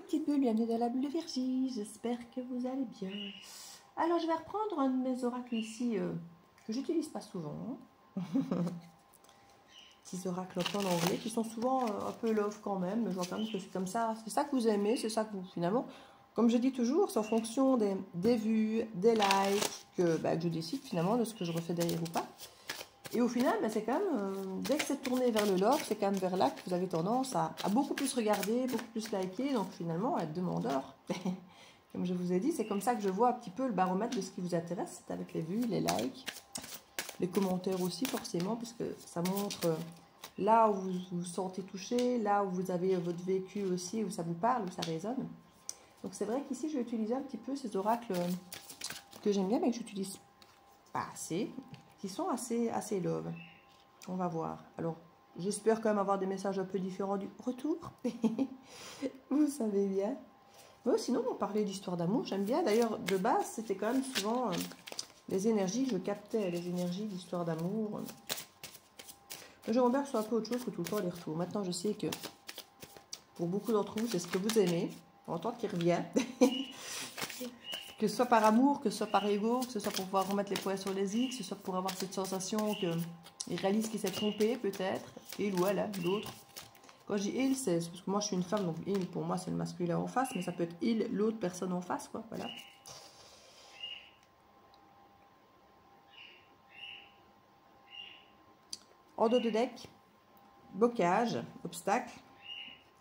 petites bulles, bienvenue dans la bulle de Virgie, j'espère que vous allez bien. Alors je vais reprendre un de mes oracles ici que j'utilise pas souvent. Petits oracles en anglais qui sont souvent un peu love quand même, mais je vois quand même que c'est comme ça, c'est ça que vous aimez, c'est ça que vous finalement, comme je dis toujours, c'est en fonction des vues, des likes que je décide finalement de ce que je refais derrière ou pas. Et au final, c'est quand même, dès que c'est tourné vers le love, c'est quand même vers là que vous avez tendance à beaucoup plus regarder, beaucoup plus liker, donc finalement à être demandeur. Comme je vous ai dit, c'est comme ça que je vois un petit peu le baromètre de ce qui vous intéresse, c'est avec les vues, les likes, les commentaires aussi forcément, puisque ça montre là où vous vous sentez touché, là où vous avez votre vécu aussi, où ça vous parle, où ça résonne. Donc c'est vrai qu'ici, je vais utiliser un petit peu ces oracles que j'aime bien, mais que j'utilise pas assez, qui sont assez love. On va voir. Alors, j'espère quand même avoir des messages un peu différents du retour. Vous savez bien. Mais sinon, on parlait d'histoire d'amour. J'aime bien. D'ailleurs, de base, c'était quand même souvent les énergies que je captais, les énergies d'histoire d'amour. J'aimerais bien que ce soit un peu autre chose que tout le temps les retours. Maintenant, je sais que pour beaucoup d'entre vous, c'est ce que vous aimez. En tant qu'il revient. Que ce soit par amour, que ce soit par ego, que ce soit pour pouvoir remettre les points sur les i, que ce soit pour avoir cette sensation qu'il réalise qu'il s'est trompé peut-être, il ou elle, hein, l'autre. Quand je dis il, c'est parce que moi je suis une femme, donc il pour moi c'est le masculin en face, mais ça peut être il, l'autre personne en face, quoi, voilà. En dos de deck, blocage, obstacle,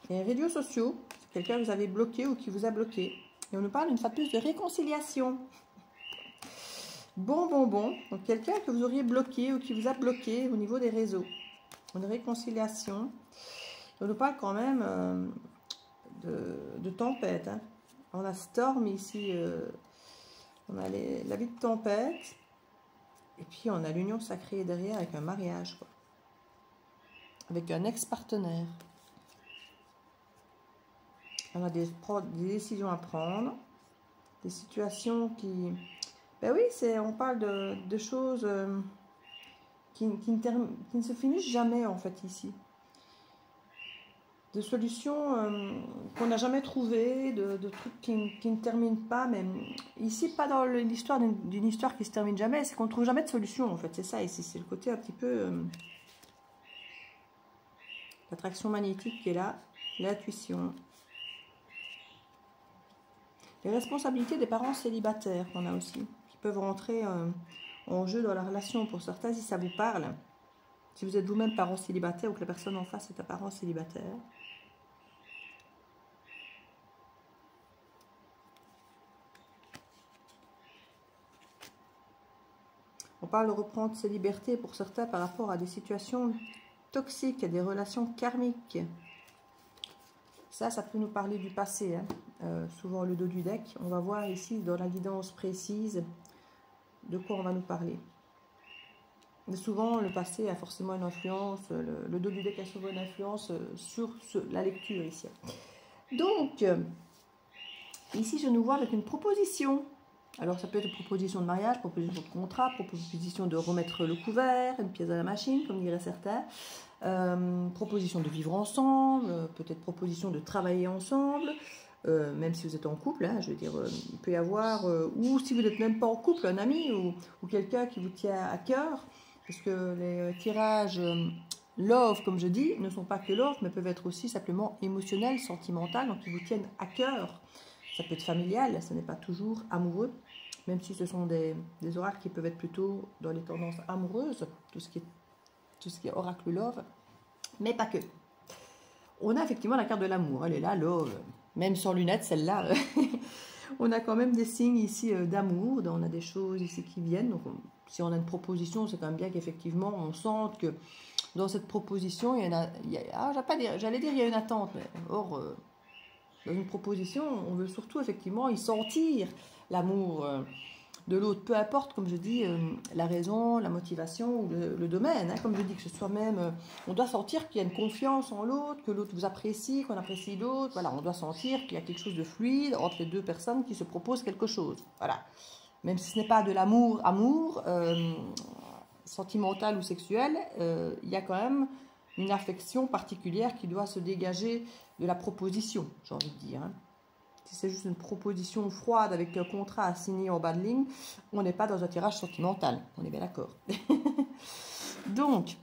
et réduits sociaux, c'est quelqu'un que vous avez bloqué ou qui vous a bloqué. Et on nous parle une fois de plus de réconciliation. Bon. Donc quelqu'un que vous auriez bloqué ou qui vous a bloqué au niveau des réseaux. Une réconciliation. On nous parle quand même de tempête. Hein. On a Storm ici. On a la vie de tempête. Et puis on a l'union sacrée derrière avec un mariage. Quoi. Avec un ex-partenaire. On a des décisions à prendre. Des situations qui... Ben oui, on parle de choses qui ne se finissent jamais en fait ici. De solutions qu'on n'a jamais trouvées, de trucs qui ne terminent pas, même ici pas dans l'histoire d'une histoire qui se termine jamais, c'est qu'on ne trouve jamais de solution en fait, c'est ça ici, c'est le côté un petit peu l'attraction magnétique qui est là, l'intuition. Les responsabilités des parents célibataires qu'on a aussi, qui peuvent rentrer en jeu dans la relation pour certains si ça vous parle. Si vous êtes vous-même parent célibataire ou que la personne en face est un parent célibataire. On parle de reprendre ses libertés pour certains par rapport à des situations toxiques, à des relations karmiques. Ça peut nous parler du passé. Hein. Souvent le dos du deck. On va voir ici dans la guidance précise de quoi on va nous parler. Mais souvent le passé a forcément une influence, le dos du deck a souvent une influence sur la lecture ici. Donc, ici je nous vois avec une proposition. Alors ça peut être une proposition de mariage, proposition de contrat, proposition de remettre le couvert, une pièce à la machine, comme diraient certains. Proposition de vivre ensemble, peut-être proposition de travailler ensemble, même si vous êtes en couple, hein, je veux dire, il peut y avoir, ou si vous n'êtes même pas en couple, un ami ou quelqu'un qui vous tient à cœur, parce que les tirages love, comme je dis, ne sont pas que love, mais peuvent être aussi simplement émotionnels, sentimentaux, donc ils vous tiennent à cœur. Ça peut être familial, ce n'est pas toujours amoureux, même si ce sont des oracles qui peuvent être plutôt dans les tendances amoureuses, tout ce qui est oracle love, mais pas que. On a effectivement la carte de l'amour, elle est là, love, même sans lunettes, celle-là. On a quand même des signes ici d'amour, on a des choses ici qui viennent, donc si on a une proposition, c'est quand même bien qu'effectivement on sente que dans cette proposition, il y a une attente, mais or... dans une proposition, on veut surtout effectivement y sentir l'amour de l'autre, peu importe, comme je dis, la raison, la motivation ou le domaine. Hein, comme je dis, que ce soit même, on doit sentir qu'il y a une confiance en l'autre, que l'autre vous apprécie, qu'on apprécie l'autre. Voilà, on doit sentir qu'il y a quelque chose de fluide entre les deux personnes qui se proposent quelque chose. Voilà, même si ce n'est pas de l'amour, sentimental ou sexuel, il y a quand même une affection particulière qui doit se dégager de la proposition, j'ai envie de dire. Hein. Si c'est juste une proposition froide avec un contrat à signer en bas de ligne, on n'est pas dans un tirage sentimental. On est bien d'accord. Donc,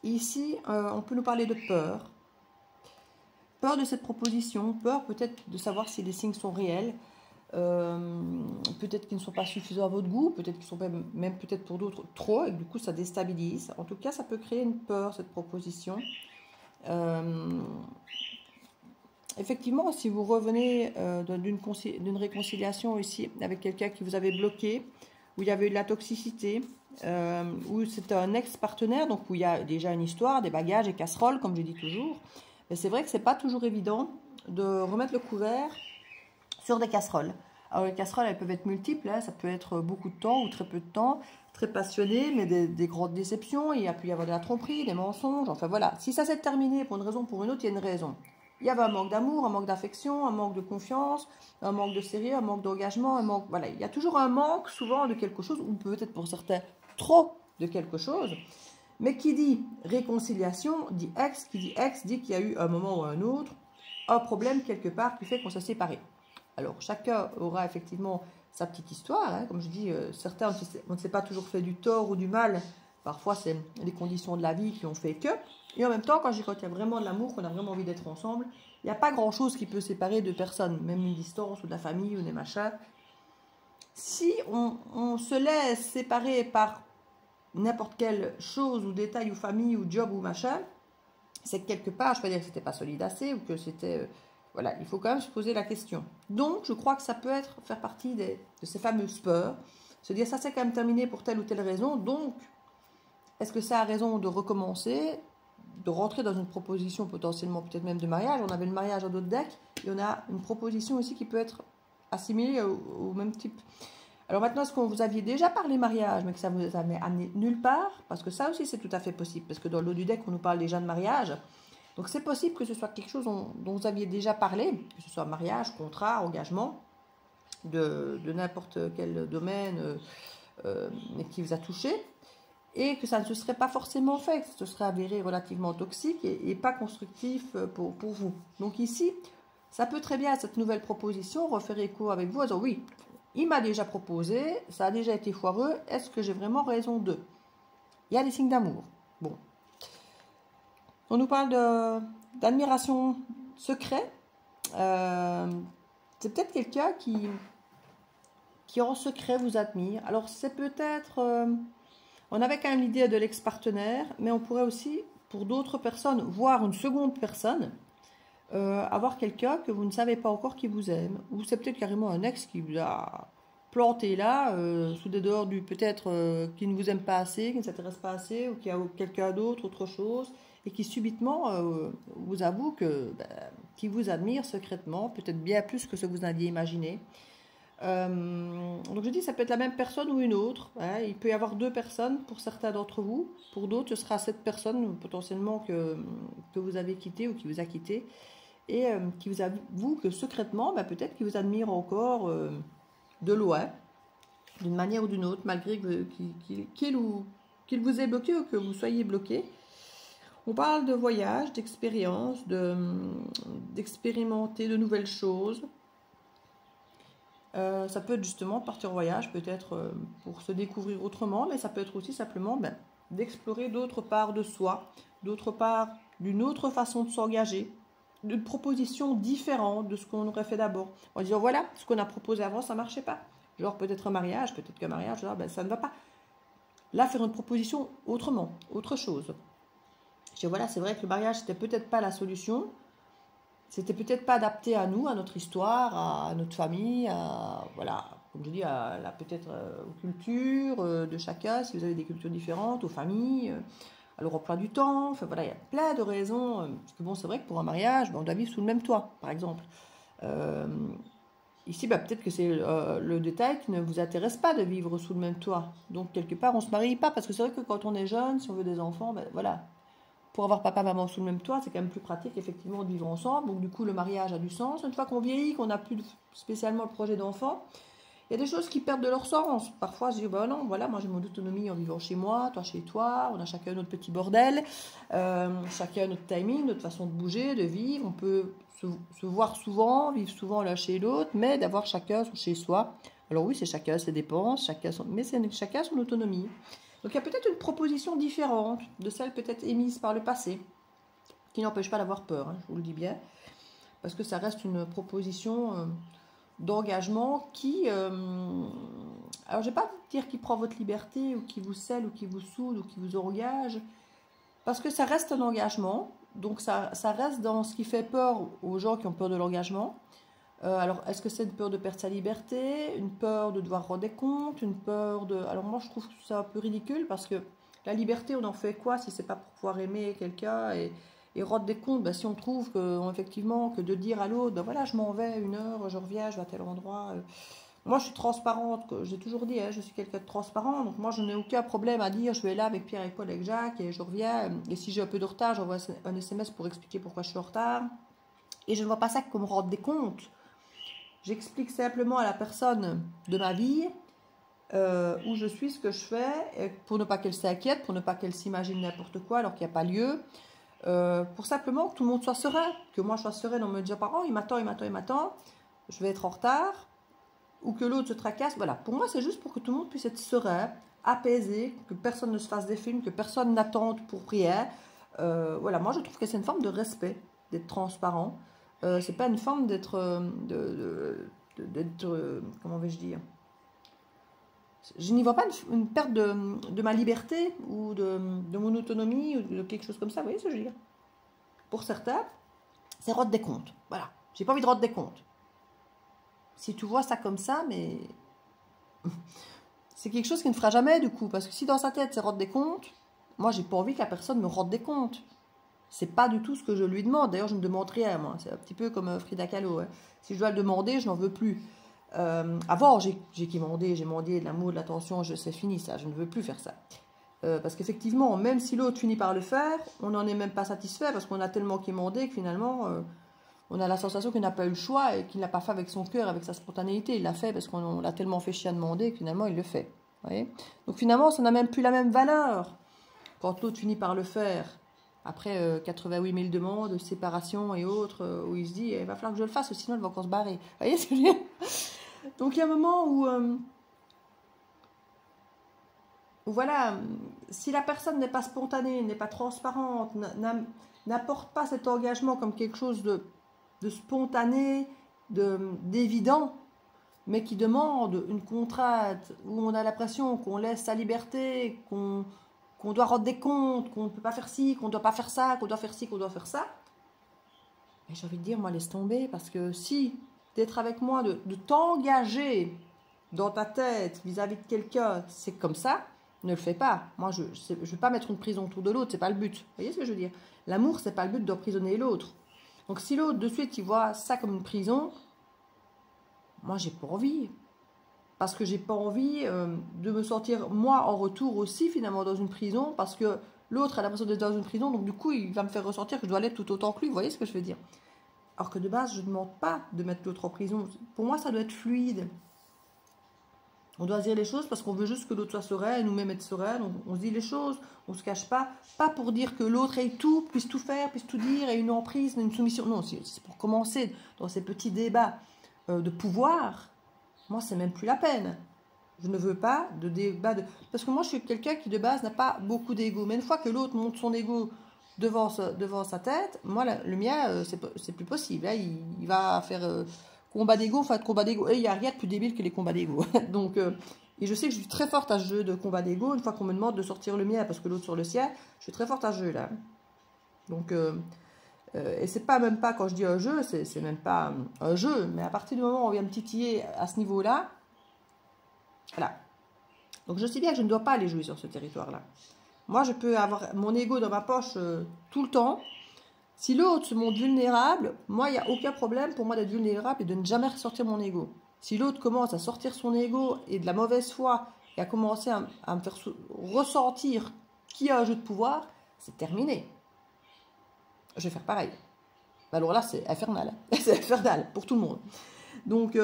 ici, on peut nous parler de peur. Peur de cette proposition, peur peut-être de savoir si les signes sont réels. Peut-être qu'ils ne sont pas suffisants à votre goût, peut-être qu'ils sont même peut-être pour d'autres trop, et du coup ça déstabilise. En tout cas, ça peut créer une peur, cette proposition. Effectivement, si vous revenez d'une réconciliation ici avec quelqu'un qui vous avait bloqué, où il y avait eu de la toxicité, où c'était un ex-partenaire, donc où il y a déjà une histoire, des bagages, des casseroles, comme je dis toujours, mais c'est vrai que c'est pas toujours évident de remettre le couvert sur des casseroles. Alors les casseroles, elles peuvent être multiples, hein. Ça peut être beaucoup de temps ou très peu de temps, très passionné, mais des grandes déceptions, il y a pu y avoir de la tromperie, des mensonges, enfin voilà. Si ça s'est terminé pour une raison ou pour une autre, il y a une raison. Il y avait un manque d'amour, un manque d'affection, un manque de confiance, un manque de sérieux, un manque d'engagement, un manque... Voilà, il y a toujours un manque souvent de quelque chose, ou peut-être pour certains trop de quelque chose. Mais qui dit réconciliation, dit ex, qui dit ex, dit qu'il y a eu un moment ou un autre, un problème quelque part qui fait qu'on s'est séparés. Alors, chacun aura effectivement sa petite histoire. Hein. Comme je dis, certains, on ne s'est pas toujours fait du tort ou du mal. Parfois, c'est les conditions de la vie qui ont fait que. Et en même temps, quand il y a vraiment de l'amour, qu'on a vraiment envie d'être ensemble, il n'y a pas grand-chose qui peut séparer deux personnes, même une distance ou de la famille ou des machins. Si on se laisse séparer par n'importe quelle chose ou détail ou famille ou job ou machin, c'est que quelque part, je ne peux pas dire que c'était pas solide assez ou que c'était... voilà, il faut quand même se poser la question. Donc, je crois que ça peut faire partie de ces fameuses peurs. Se dire, ça c'est quand même terminé pour telle ou telle raison. Donc, est-ce que ça a raison de recommencer, de rentrer dans une proposition potentiellement, peut-être même de mariage? On avait le mariage à d'autres decks. Et on a une proposition aussi qui peut être assimilée au même type. Alors maintenant, est-ce qu'on vous aviez déjà parlé mariage, mais que ça vous a amené nulle part? Parce que ça aussi, c'est tout à fait possible. Parce que dans le lot du deck, on nous parle déjà de mariage. Donc c'est possible que ce soit quelque chose dont vous aviez déjà parlé, que ce soit mariage, contrat, engagement, de n'importe quel domaine qui vous a touché, et que ça ne se serait pas forcément fait, que ça se serait avéré relativement toxique et pas constructif pour vous. Donc ici, ça peut très bien, cette nouvelle proposition, refaire écho avec vous en disant oui, il m'a déjà proposé, ça a déjà été foireux, est-ce que j'ai vraiment raison de? Il y a des signes d'amour. Bon. On nous parle d'admiration secrète. C'est peut-être quelqu'un qui en secret vous admire. Alors c'est peut-être... on avait quand même l'idée de l'ex-partenaire, mais on pourrait aussi, pour d'autres personnes, voir une seconde personne, avoir quelqu'un que vous ne savez pas encore qui vous aime. Ou c'est peut-être carrément un ex qui vous a planté là, sous des dehors du peut-être qui ne vous aime pas assez, qui ne s'intéresse pas assez, ou qui a quelqu'un d'autre, autre chose, et qui subitement vous avoue qu'il vous admire secrètement, peut-être bien plus que ce que vous aviez imaginé. Donc je dis, ça peut être la même personne ou une autre. Hein. Il peut y avoir deux personnes pour certains d'entre vous. Pour d'autres, ce sera cette personne potentiellement que vous avez quitté ou qui vous a quitté. Et qui vous avoue que secrètement, peut-être qu'il vous admire encore de loin, d'une manière ou d'une autre, malgré qu'il vous ait bloqué ou que vous soyez bloqué. On parle de voyage, d'expérience, d'expérimenter de nouvelles choses. Ça peut être justement partir en voyage, peut-être pour se découvrir autrement, mais ça peut être aussi simplement d'explorer d'autres parts de soi, d'autre part d'une autre façon de s'engager, d'une proposition différente de ce qu'on aurait fait d'abord. En disant voilà, ce qu'on a proposé avant, ça ne marchait pas. Genre peut-être un mariage, peut-être qu'un mariage, ça ne va pas. Là, faire une proposition autrement, autre chose. Je dis voilà, c'est vrai que le mariage, c'était peut-être pas la solution. C'était peut-être pas adapté à nous, à notre histoire, à notre famille, voilà, comme je dis, peut-être aux cultures de chacun, si vous avez des cultures différentes, aux familles, à leur emploi du temps. Enfin voilà, il y a plein de raisons. Parce que bon, c'est vrai que pour un mariage, on doit vivre sous le même toit, par exemple. Ici, peut-être que c'est le détail qui ne vous intéresse pas de vivre sous le même toit. Donc quelque part, on se marie pas, parce que c'est vrai que quand on est jeune, si on veut des enfants, voilà. Pour avoir papa, maman sous le même toit, c'est quand même plus pratique, effectivement, de vivre ensemble. Donc, du coup, le mariage a du sens. Une fois qu'on vieillit, qu'on n'a plus spécialement le projet d'enfant, il y a des choses qui perdent de leur sens. Parfois, je dis, non, voilà, moi, j'ai mon autonomie en vivant chez moi, toi chez toi. On a chacun notre petit bordel, chacun notre timing, notre façon de bouger, de vivre. On peut se voir souvent, vivre souvent l'un chez l'autre, mais d'avoir chacun chez soi. Alors oui, c'est chacun ses dépenses, mais c'est chacun son autonomie. Donc il y a peut-être une proposition différente de celle peut-être émise par le passé, qui n'empêche pas d'avoir peur, hein, je vous le dis bien, parce que ça reste une proposition d'engagement qui, alors je ne vais pas dire qui prend votre liberté, ou qui vous scelle, ou qui vous soude, ou qui vous engage, parce que ça reste un engagement, donc ça reste dans ce qui fait peur aux gens qui ont peur de l'engagement. Alors, est-ce que c'est une peur de perdre sa liberté, une peur de devoir rendre des comptes, une peur de... Alors moi, je trouve que c'est un peu ridicule, parce que la liberté, on en fait quoi si c'est pas pour pouvoir aimer quelqu'un et rendre des comptes? Ben, si on trouve que, effectivement, que de dire à l'autre, ben voilà, je m'en vais 1 heure, je reviens, je vais à tel endroit... Moi, je suis transparente, j'ai toujours dit, hein, je suis quelqu'un de transparent, donc moi, je n'ai aucun problème à dire, je vais là avec Pierre, avec Paul, avec Jacques, et je reviens, et si j'ai un peu de retard, j'envoie un SMS pour expliquer pourquoi je suis en retard, et je ne vois pas ça comme rendre des comptes. J'explique simplement à la personne de ma vie où je suis, ce que je fais, pour ne pas qu'elle s'inquiète, pour ne pas qu'elle s'imagine n'importe quoi alors qu'il n'y a pas lieu, pour simplement que tout le monde soit serein, que moi je sois sereine en me disant, par exemple, il m'attend, je vais être en retard, ou que l'autre se tracasse. Voilà, pour moi c'est juste pour que tout le monde puisse être serein, apaisé, que personne ne se fasse des films, que personne n'attende pour rien. Voilà, moi je trouve que c'est une forme de respect, d'être transparent. C'est pas une forme d'être, comment vais-je dire, je n'y vois pas une perte de ma liberté ou de mon autonomie ou de quelque chose comme ça, vous voyez ce que je veux dire? Pour certains, c'est rendre des comptes, voilà, j'ai pas envie de rendre des comptes. Si tu vois ça comme ça, mais c'est quelque chose qui ne fera jamais du coup, parce que si dans sa tête c'est rendre des comptes, moi j'ai pas envie que la personne me rende des comptes. C'est pas du tout ce que je lui demande. D'ailleurs, je ne demande rien, moi. C'est un petit peu comme Frida Kahlo. Hein. Si je dois le demander, je n'en veux plus. Avant, j'ai demandé de l'amour, de l'attention, c'est fini ça. Je ne veux plus faire ça. Parce qu'effectivement, même si l'autre finit par le faire, on n'en est même pas satisfait parce qu'on a tellement quémandé que finalement, on a la sensation qu'il n'a pas eu le choix et qu'il ne l'a pas fait avec son cœur, avec sa spontanéité. Il l'a fait parce qu'on l'a tellement fait chier à demander que finalement, il le fait. Vous voyez? Donc finalement, ça n'a même plus la même valeur quand l'autre finit par le faire. Après 88 000 demandes, séparation et autres, où il se dit, il va falloir que je le fasse, sinon elle va encore se barrer. Vous voyez ce que je veux dire? Donc il y a un moment où voilà, si la personne n'est pas spontanée, n'est pas transparente, n'apporte pas cet engagement comme quelque chose de spontané, d'évident, mais qui demande une contrainte, où on a l'impression qu'on laisse sa liberté, qu'on doit rendre des comptes, qu'on ne peut pas faire ci, qu'on ne doit pas faire ça, qu'on doit faire ci, qu'on doit faire ça. Et j'ai envie de dire, moi, laisse tomber, parce que si d'être avec moi, de t'engager dans ta tête vis-à-vis de quelqu'un, c'est comme ça, ne le fais pas. Moi, je ne vais pas mettre une prison autour de l'autre, c'est pas le but. Vous voyez ce que je veux dire? L'amour, c'est pas le but d'emprisonner l'autre. Donc si l'autre, de suite, il voit ça comme une prison, moi, j'ai pas envie. Parce que j'ai pas envie de me sentir, moi, en retour aussi, finalement, dans une prison, parce que l'autre a l'impression d'être dans une prison, donc du coup, il va me faire ressentir que je dois l'être tout autant que lui. Vous voyez ce que je veux dire? Alors que de base, je ne demande pas de mettre l'autre en prison. Pour moi, ça doit être fluide. On doit se dire les choses parce qu'on veut juste que l'autre soit serein et nous-mêmes être sereins. Donc on se dit les choses, on ne se cache pas. Pas pour dire que l'autre ait tout, puisse tout faire, puisse tout dire, ait une emprise, une soumission. Non, c'est pour commencer dans ces petits débats de pouvoir. Moi, c'est même plus la peine. Je ne veux pas de débat de... Parce que moi, je suis quelqu'un qui, de base, n'a pas beaucoup d'ego. Mais une fois que l'autre monte son ego devant sa tête, moi, le mien, c'est plus possible. Là, il va faire combat d'ego, enfin, combat d'ego. Et il n'y a rien de plus débile que les combats d'ego. Donc, et je sais que je suis très forte à ce jeu de combat d'ego. Une fois qu'on me demande de sortir le mien parce que l'autre sur le sien, je suis très forte à ce jeu, là. Donc... et c'est pas même pas, quand je dis un jeu, c'est même pas un jeu, mais à partir du moment où on vient me titiller à ce niveau-là, voilà. Donc je sais bien que je ne dois pas aller jouer sur ce territoire-là. Moi, je peux avoir mon ego dans ma poche tout le temps. Si l'autre se montre vulnérable, moi, il n'y a aucun problème pour moi d'être vulnérable et de ne jamais ressortir mon ego. Si l'autre commence à sortir son ego et de la mauvaise foi et à commencer à me faire ressentir qu'il y a un jeu de pouvoir, c'est terminé. Je vais faire pareil. Alors là, c'est infernal. C'est infernal pour tout le monde. Donc,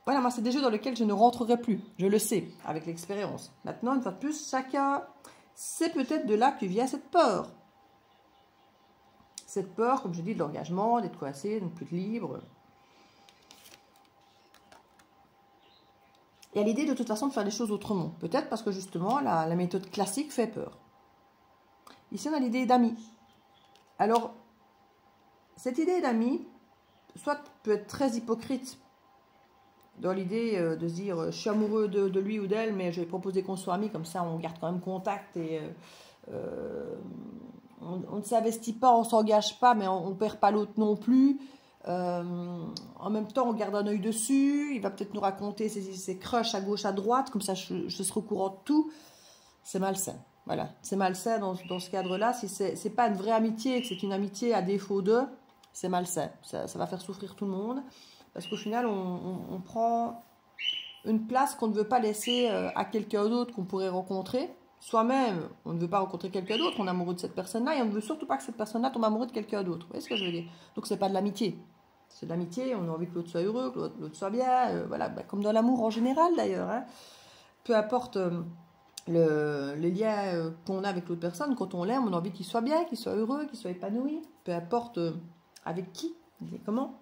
voilà, moi, c'est des jeux dans lesquels je ne rentrerai plus. Je le sais, avec l'expérience. Maintenant, une fois de plus, chacun, c'est peut-être de là que vient cette peur. cette peur, comme je dis, de l'engagement, d'être coincé, de ne plus être libre. Il y a l'idée de toute façon de faire les choses autrement. Peut-être parce que justement, la méthode classique fait peur. Ici, on a l'idée d'amis. Alors, cette idée d'amis, soit peut être très hypocrite, dans l'idée de se dire je suis amoureux de lui ou d'elle, mais je vais proposer qu'on soit amis, comme ça on garde quand même contact et on ne s'investit pas, on ne s'engage pas, mais on ne perd pas l'autre non plus. En même temps, on garde un œil dessus, il va peut-être nous raconter ses crushs à gauche, à droite, comme ça je serai au courant de tout. C'est malsain. Voilà, c'est malsain dans ce cadre-là. Si c'est pas une vraie amitié, que c'est une amitié à défaut d'eux, c'est malsain. Ça va faire souffrir tout le monde. Parce qu'au final, on prend une place qu'on ne veut pas laisser à quelqu'un d'autre qu'on pourrait rencontrer. Soi-même, on ne veut pas rencontrer quelqu'un d'autre, on est amoureux de cette personne-là et on ne veut surtout pas que cette personne-là tombe amoureuse de quelqu'un d'autre. Vous voyez ce que je veux dire? Donc, c'est pas de l'amitié. C'est de l'amitié, on a envie que l'autre soit heureux, que l'autre soit bien. Voilà, comme dans l'amour en général d'ailleurs. Hein. Peu importe les liens qu'on a avec l'autre personne, quand on l'aime, on a envie qu'il soit bien, qu'il soit heureux, qu'il soit épanoui. Peu importe avec qui, comment.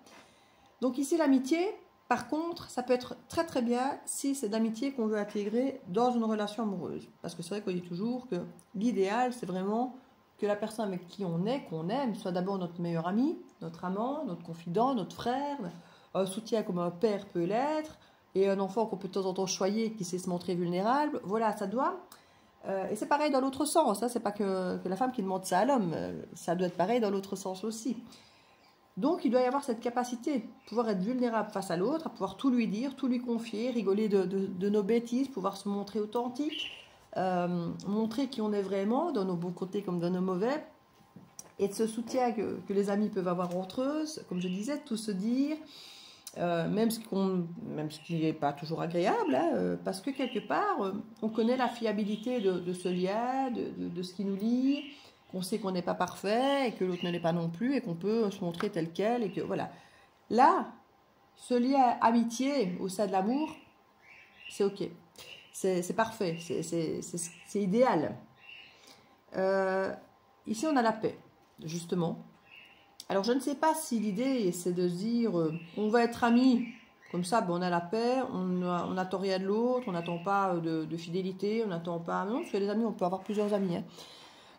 Donc ici, l'amitié, par contre, ça peut être très très bien si c'est d'amitié qu'on veut intégrer dans une relation amoureuse. Parce que c'est vrai qu'on dit toujours que l'idéal, c'est vraiment que la personne avec qui on est, qu'on aime, soit d'abord notre meilleur ami, notre amant, notre confident, notre frère, un soutien comme un père peut l'être, et un enfant qu'on peut de temps en temps choyer, qui sait se montrer vulnérable. Voilà, ça doit... et c'est pareil dans l'autre sens, hein, c'est pas que la femme qui demande ça à l'homme, ça doit être pareil dans l'autre sens aussi. Donc, il doit y avoir cette capacité, pouvoir être vulnérable face à l'autre, à pouvoir tout lui dire, tout lui confier, rigoler de nos bêtises, pouvoir se montrer authentique, montrer qui on est vraiment, dans nos bons côtés comme dans nos mauvais, et de ce soutien que les amis peuvent avoir entre eux, comme je disais, tout se dire, même ce qui n'est pas toujours agréable, hein, parce que quelque part, on connaît la fiabilité de ce lien, de ce qui nous lie, qu'on sait qu'on n'est pas parfait et que l'autre ne l'est pas non plus et qu'on peut se montrer tel quel et que voilà. Là, ce lien amitié au sein de l'amour, c'est ok, c'est parfait, c'est idéal. Ici, on a la paix, justement. Alors, je ne sais pas si l'idée c'est de se dire on va être amis, comme ça, ben, on a la paix, on n'attend rien de l'autre, on n'attend pas de fidélité, on n'attend pas. Non, parce que les amis, on peut avoir plusieurs amis. Hein.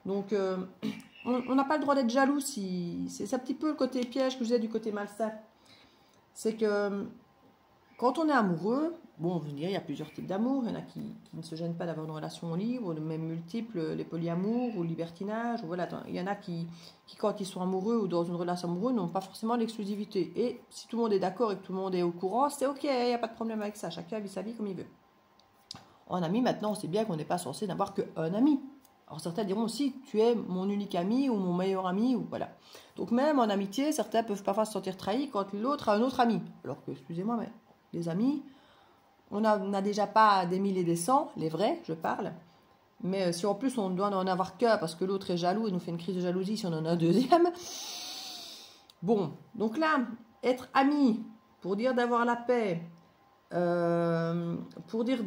Donc, on n'a pas le droit d'être jaloux. C'est un petit peu le côté piège que je disais du côté malsain. C'est que quand on est amoureux, bon, vous direz, il y a plusieurs types d'amour. Il y en a qui ne se gênent pas d'avoir une relation libre, même multiples, les polyamours ou le libertinage. Ou voilà, il y en a qui, quand ils sont amoureux ou dans une relation amoureuse, n'ont pas forcément l'exclusivité. Et si tout le monde est d'accord et que tout le monde est au courant, c'est ok, il n'y a pas de problème avec ça. Chacun vit sa vie comme il veut. En ami, maintenant, on sait bien qu'on n'est pas censé n'avoir qu'un ami. Alors certains diront aussi, tu es mon unique ami ou mon meilleur ami, ou voilà. Donc même en amitié, certains peuvent parfois se sentir trahis quand l'autre a un autre ami. Alors que, excusez-moi, mais les amis, on n'a déjà pas des mille et des cents, les vrais, je parle. Mais si en plus on doit en avoir qu'un parce que l'autre est jaloux et nous fait une crise de jalousie si on en a un deuxième. Bon, donc là, être ami, pour dire d'avoir la paix, pour dire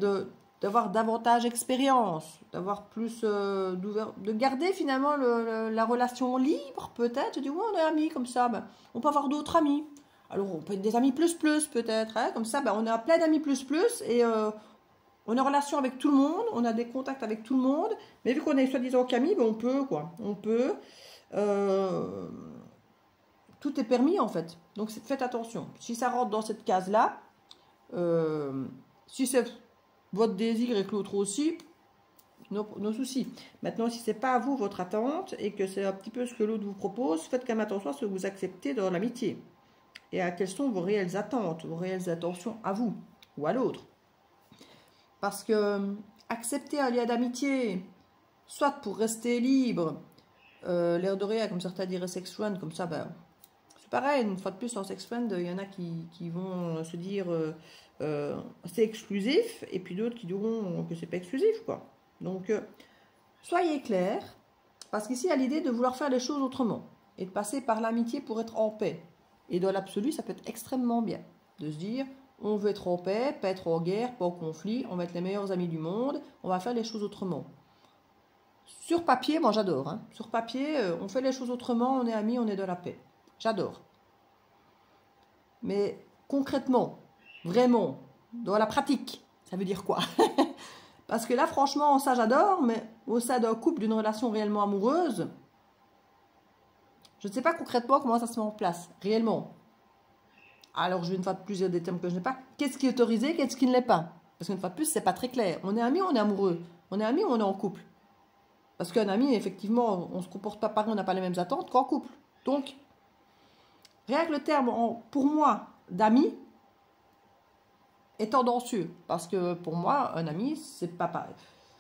d'avoir davantage d'expérience, d'avoir plus de garder finalement la relation libre peut-être. Je dis, ouais, on est amis comme ça, ben, on peut avoir d'autres amis. Alors on peut être des amis plus peut-être, hein, comme ça ben, on a plein d'amis plus et on est en relation avec tout le monde, on a des contacts avec tout le monde, mais vu qu'on est soi-disant qu'amis, ben, on peut quoi, on peut. Tout est permis en fait, donc faites attention. Si ça rentre dans cette case-là, si c'est votre désir et que l'autre aussi, nos soucis. Maintenant, si ce n'est pas à vous votre attente et que c'est un petit peu ce que l'autre vous propose, faites quand même attention à ce que vous acceptez dans l'amitié et à quelles sont vos réelles attentes, vos réelles intentions à vous ou à l'autre. Parce que accepter un lien d'amitié, soit pour rester libre, l'air de rien, comme certains diraient sex friend, comme ça, ben, c'est pareil, une fois de plus en sex friend, il y en a qui vont se dire c'est exclusif, et puis d'autres qui diront que c'est pas exclusif, quoi. Donc, soyez clairs, parce qu'ici, il y a l'idée de vouloir faire les choses autrement, et de passer par l'amitié pour être en paix. Et dans l'absolu, ça peut être extrêmement bien, de se dire, on veut être en paix, pas être en guerre, pas en conflit, on va être les meilleurs amis du monde, on va faire les choses autrement. Sur papier, moi j'adore. Hein. Sur papier, on fait les choses autrement, on est amis, on est de la paix. J'adore. Mais concrètement, vraiment, dans la pratique, ça veut dire quoi? Parce que là, franchement, ça j'adore, mais au sein d'un couple, d'une relation réellement amoureuse, je ne sais pas concrètement comment ça se met en place, réellement. Alors, je vais une fois de plus dire des termes que je n'ai pas. Qu'est-ce qui est autorisé, qu'est-ce qui ne l'est pas? Parce qu'une fois de plus, c'est pas très clair. On est amis ou on est amoureux? On est amis ou on est en couple? Parce qu'un ami, effectivement, on ne se comporte pas pareil, on n'a pas les mêmes attentes qu'en couple. Donc, rien que le terme, pour moi, d'ami, est tendancieux. Parce que pour moi, un ami, c'est pas pareil.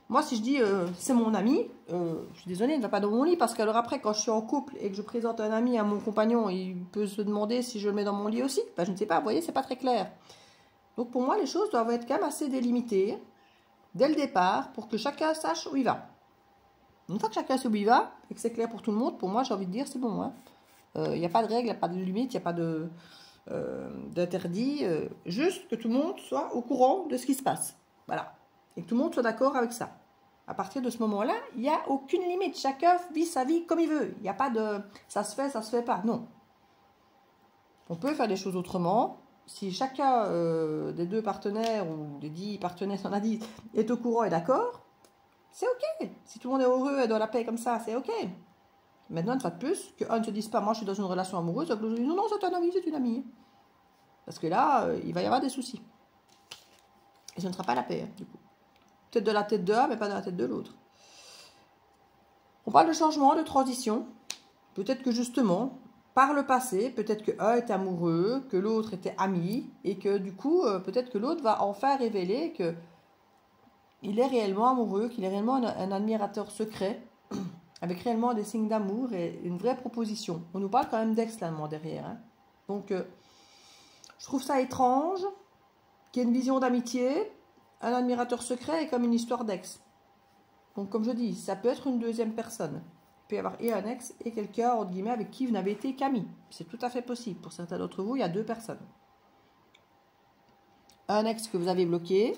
Moi, si je dis c'est mon ami, je suis désolée, il ne va pas dans mon lit. Parce que alors après, quand je suis en couple et que je présente un ami à mon compagnon, il peut se demander si je le mets dans mon lit aussi. Ben, je ne sais pas, vous voyez, c'est pas très clair. Donc pour moi, les choses doivent être quand même assez délimitées dès le départ pour que chacun sache où il va. Une fois que chacun sait où il va et que c'est clair pour tout le monde, pour moi, j'ai envie de dire, c'est bon. Hein. Il n'y a pas de règles, il n'y a pas de limite, il n'y a pas d'interdit. Juste que tout le monde soit au courant de ce qui se passe. Voilà. Et que tout le monde soit d'accord avec ça. À partir de ce moment-là, il n'y a aucune limite. Chacun vit sa vie comme il veut. Il n'y a pas de ça se fait pas. Non. On peut faire les choses autrement. Si chacun des deux partenaires ou des 10 partenaires, on a dit, est au courant et d'accord, c'est ok. Si tout le monde est heureux et dans la paix comme ça, c'est ok. Maintenant, une fois de plus, qu'un ne se dise pas, moi je suis dans une relation amoureuse, que l'autre dise, non, non, c'est un ami, c'est une amie. Parce que là, il va y avoir des soucis. Et ce ne sera pas la paix, hein, du coup. Peut-être de la tête d'un, mais pas de la tête de l'autre. On parle de changement, de transition. Peut-être que justement, par le passé, peut-être qu'un était amoureux, que l'autre était ami, et que du coup, peut-être que l'autre va enfin révéler que il est réellement amoureux, qu'il est réellement un admirateur secret, avec réellement des signes d'amour et une vraie proposition. On nous parle quand même d'ex là derrière. Hein. Donc, je trouve ça étrange qu'il y ait une vision d'amitié, un admirateur secret et comme une histoire d'ex. Donc, comme je dis, ça peut être une deuxième personne. Il peut y avoir et un ex et quelqu'un, entre guillemets, avec qui vous n'avez été qu'amis. C'est tout à fait possible. Pour certains d'entre vous, il y a deux personnes. Un ex que vous avez bloqué,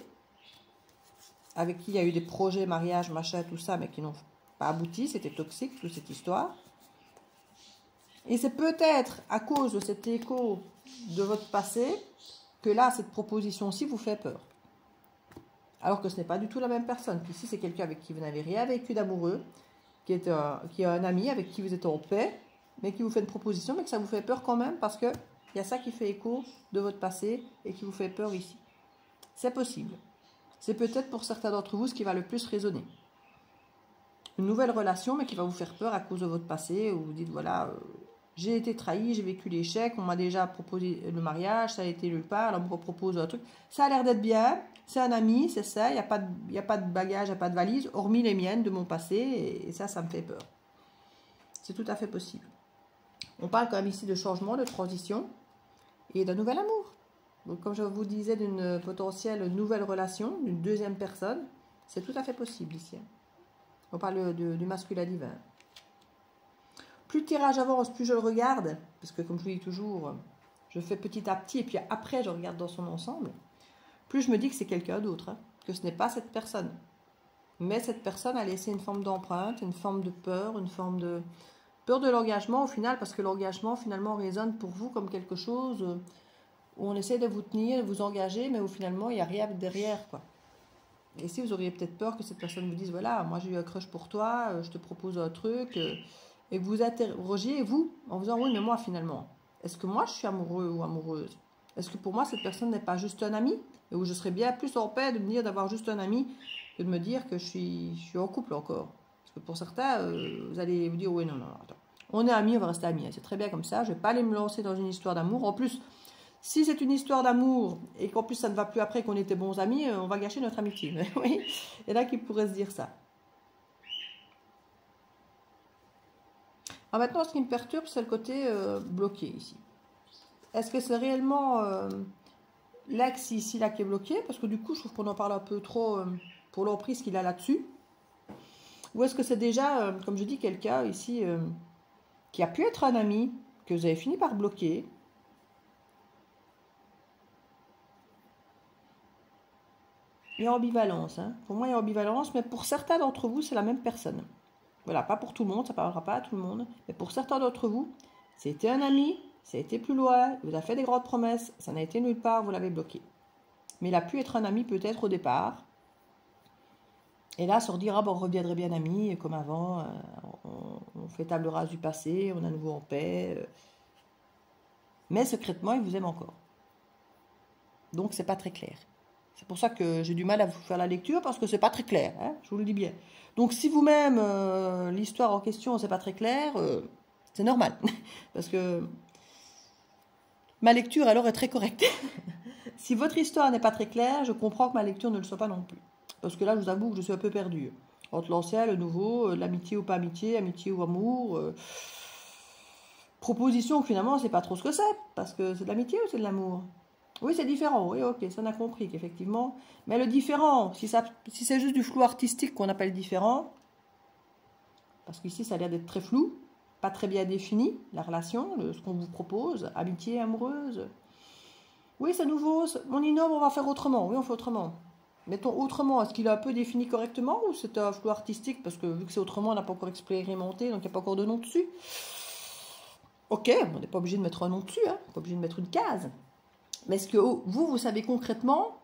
avec qui il y a eu des projets, mariage, machin, tout ça, mais qui n'ont pas abouti. C'était toxique, toute cette histoire. Et c'est peut-être à cause de cet écho de votre passé que là, cette proposition-ci vous fait peur. Alors que ce n'est pas du tout la même personne. Ici, c'est quelqu'un avec qui vous n'avez rien vécu d'amoureux, qui est un ami avec qui vous êtes en paix, mais qui vous fait une proposition, mais que ça vous fait peur quand même, parce qu'il y a ça qui fait écho de votre passé et qui vous fait peur ici. C'est possible. C'est peut-être pour certains d'entre vous ce qui va le plus résonner. Une nouvelle relation, mais qui va vous faire peur à cause de votre passé, où vous dites, voilà, j'ai été trahi, j'ai vécu l'échec, on m'a déjà proposé le mariage, ça a été nulle part, là on me propose un truc. Ça a l'air d'être bien, c'est un ami, c'est ça, il n'y a pas de bagage, il n'y a pas de valise, hormis les miennes de mon passé, et ça me fait peur. C'est tout à fait possible. On parle quand même ici de changement, de transition, et d'un nouvel amour. Donc comme je vous disais, d'une potentielle nouvelle relation, d'une deuxième personne, c'est tout à fait possible ici. On parle du masculin divin. Plus le tirage avance, plus je le regarde, parce que comme je vous dis toujours, je fais petit à petit, et puis après je regarde dans son ensemble, plus je me dis que c'est quelqu'un d'autre, hein, que ce n'est pas cette personne. Mais cette personne a laissé une forme d'empreinte, une forme de peur, une forme de peur de l'engagement au final, parce que l'engagement finalement résonne pour vous comme quelque chose où on essaie de vous tenir, de vous engager, mais où finalement il n'y a rien derrière, quoi. Et si vous auriez peut-être peur que cette personne vous dise, voilà, moi j'ai eu un crush pour toi, je te propose un truc, et que vous interrogiez, vous, en vous disant, oui, mais moi finalement, est-ce que moi je suis amoureux ou amoureuse? Est-ce que pour moi cette personne n'est pas juste un ami? Et où je serais bien plus en paix de me dire d'avoir juste un ami que de me dire que je suis en couple encore. Parce que pour certains, vous allez vous dire, oui, non, non, attends. On est amis, on va rester amis. C'est très bien comme ça, je ne vais pas aller me lancer dans une histoire d'amour. En plus, si c'est une histoire d'amour et qu'en plus ça ne va plus après qu'on était bons amis, on va gâcher notre amitié. Mais oui, il y en a qui pourraient se dire ça. Alors maintenant, ce qui me perturbe, c'est le côté bloqué ici. Est-ce que c'est réellement l'ex ici là qui est bloqué? Parce que du coup, je trouve qu'on en parle un peu trop pour l'emprise qu'il a là-dessus. Ou est-ce que c'est déjà, comme je dis, quelqu'un ici qui a pu être un ami, que vous avez fini par bloquer? Il y a ambivalence. Hein. Pour moi, il y a ambivalence, mais pour certains d'entre vous, c'est la même personne. Voilà, pas pour tout le monde, ça ne parlera pas à tout le monde. Mais pour certains d'entre vous, c'était un ami, ça a été plus loin, il vous a fait des grandes promesses, ça n'a été nulle part, vous l'avez bloqué. Mais il a pu être un ami peut-être au départ. Et là, se redire, ah bon, on reviendrait bien amis, comme avant, on fait table rase du passé, on est à nouveau en paix. Mais secrètement, il vous aime encore. Donc, c'est pas très clair. C'est pour ça que j'ai du mal à vous faire la lecture, parce que c'est pas très clair, hein, je vous le dis bien. Donc, si vous-même, l'histoire en question, c'est pas très clair, c'est normal. Parce que ma lecture, alors, est très correcte. Si votre histoire n'est pas très claire, je comprends que ma lecture ne le soit pas non plus. Parce que là, je vous avoue que je suis un peu perdue. Entre l'ancien, le nouveau, l'amitié ou pas amitié, amitié ou amour. Proposition, finalement, c'est pas trop ce que c'est. Parce que c'est de l'amitié ou c'est de l'amour? Oui, c'est différent. Oui, ok, ça on a compris qu'effectivement. Mais le différent, si c'est juste du flou artistique qu'on appelle différent, parce qu'ici, ça a l'air d'être très flou, pas très bien défini, la relation, ce qu'on vous propose, amitié, amoureuse. Oui, c'est nouveau. On innove, on va faire autrement. Oui, on fait autrement. Mettons autrement, est-ce qu'il est un peu défini correctement ou c'est un flou artistique? Parce que vu que c'est autrement, on n'a pas encore expérimenté, donc il n'y a pas encore de nom dessus. Ok, on n'est pas obligé de mettre un nom dessus, hein, pas obligé de mettre une case. Mais est-ce que vous savez concrètement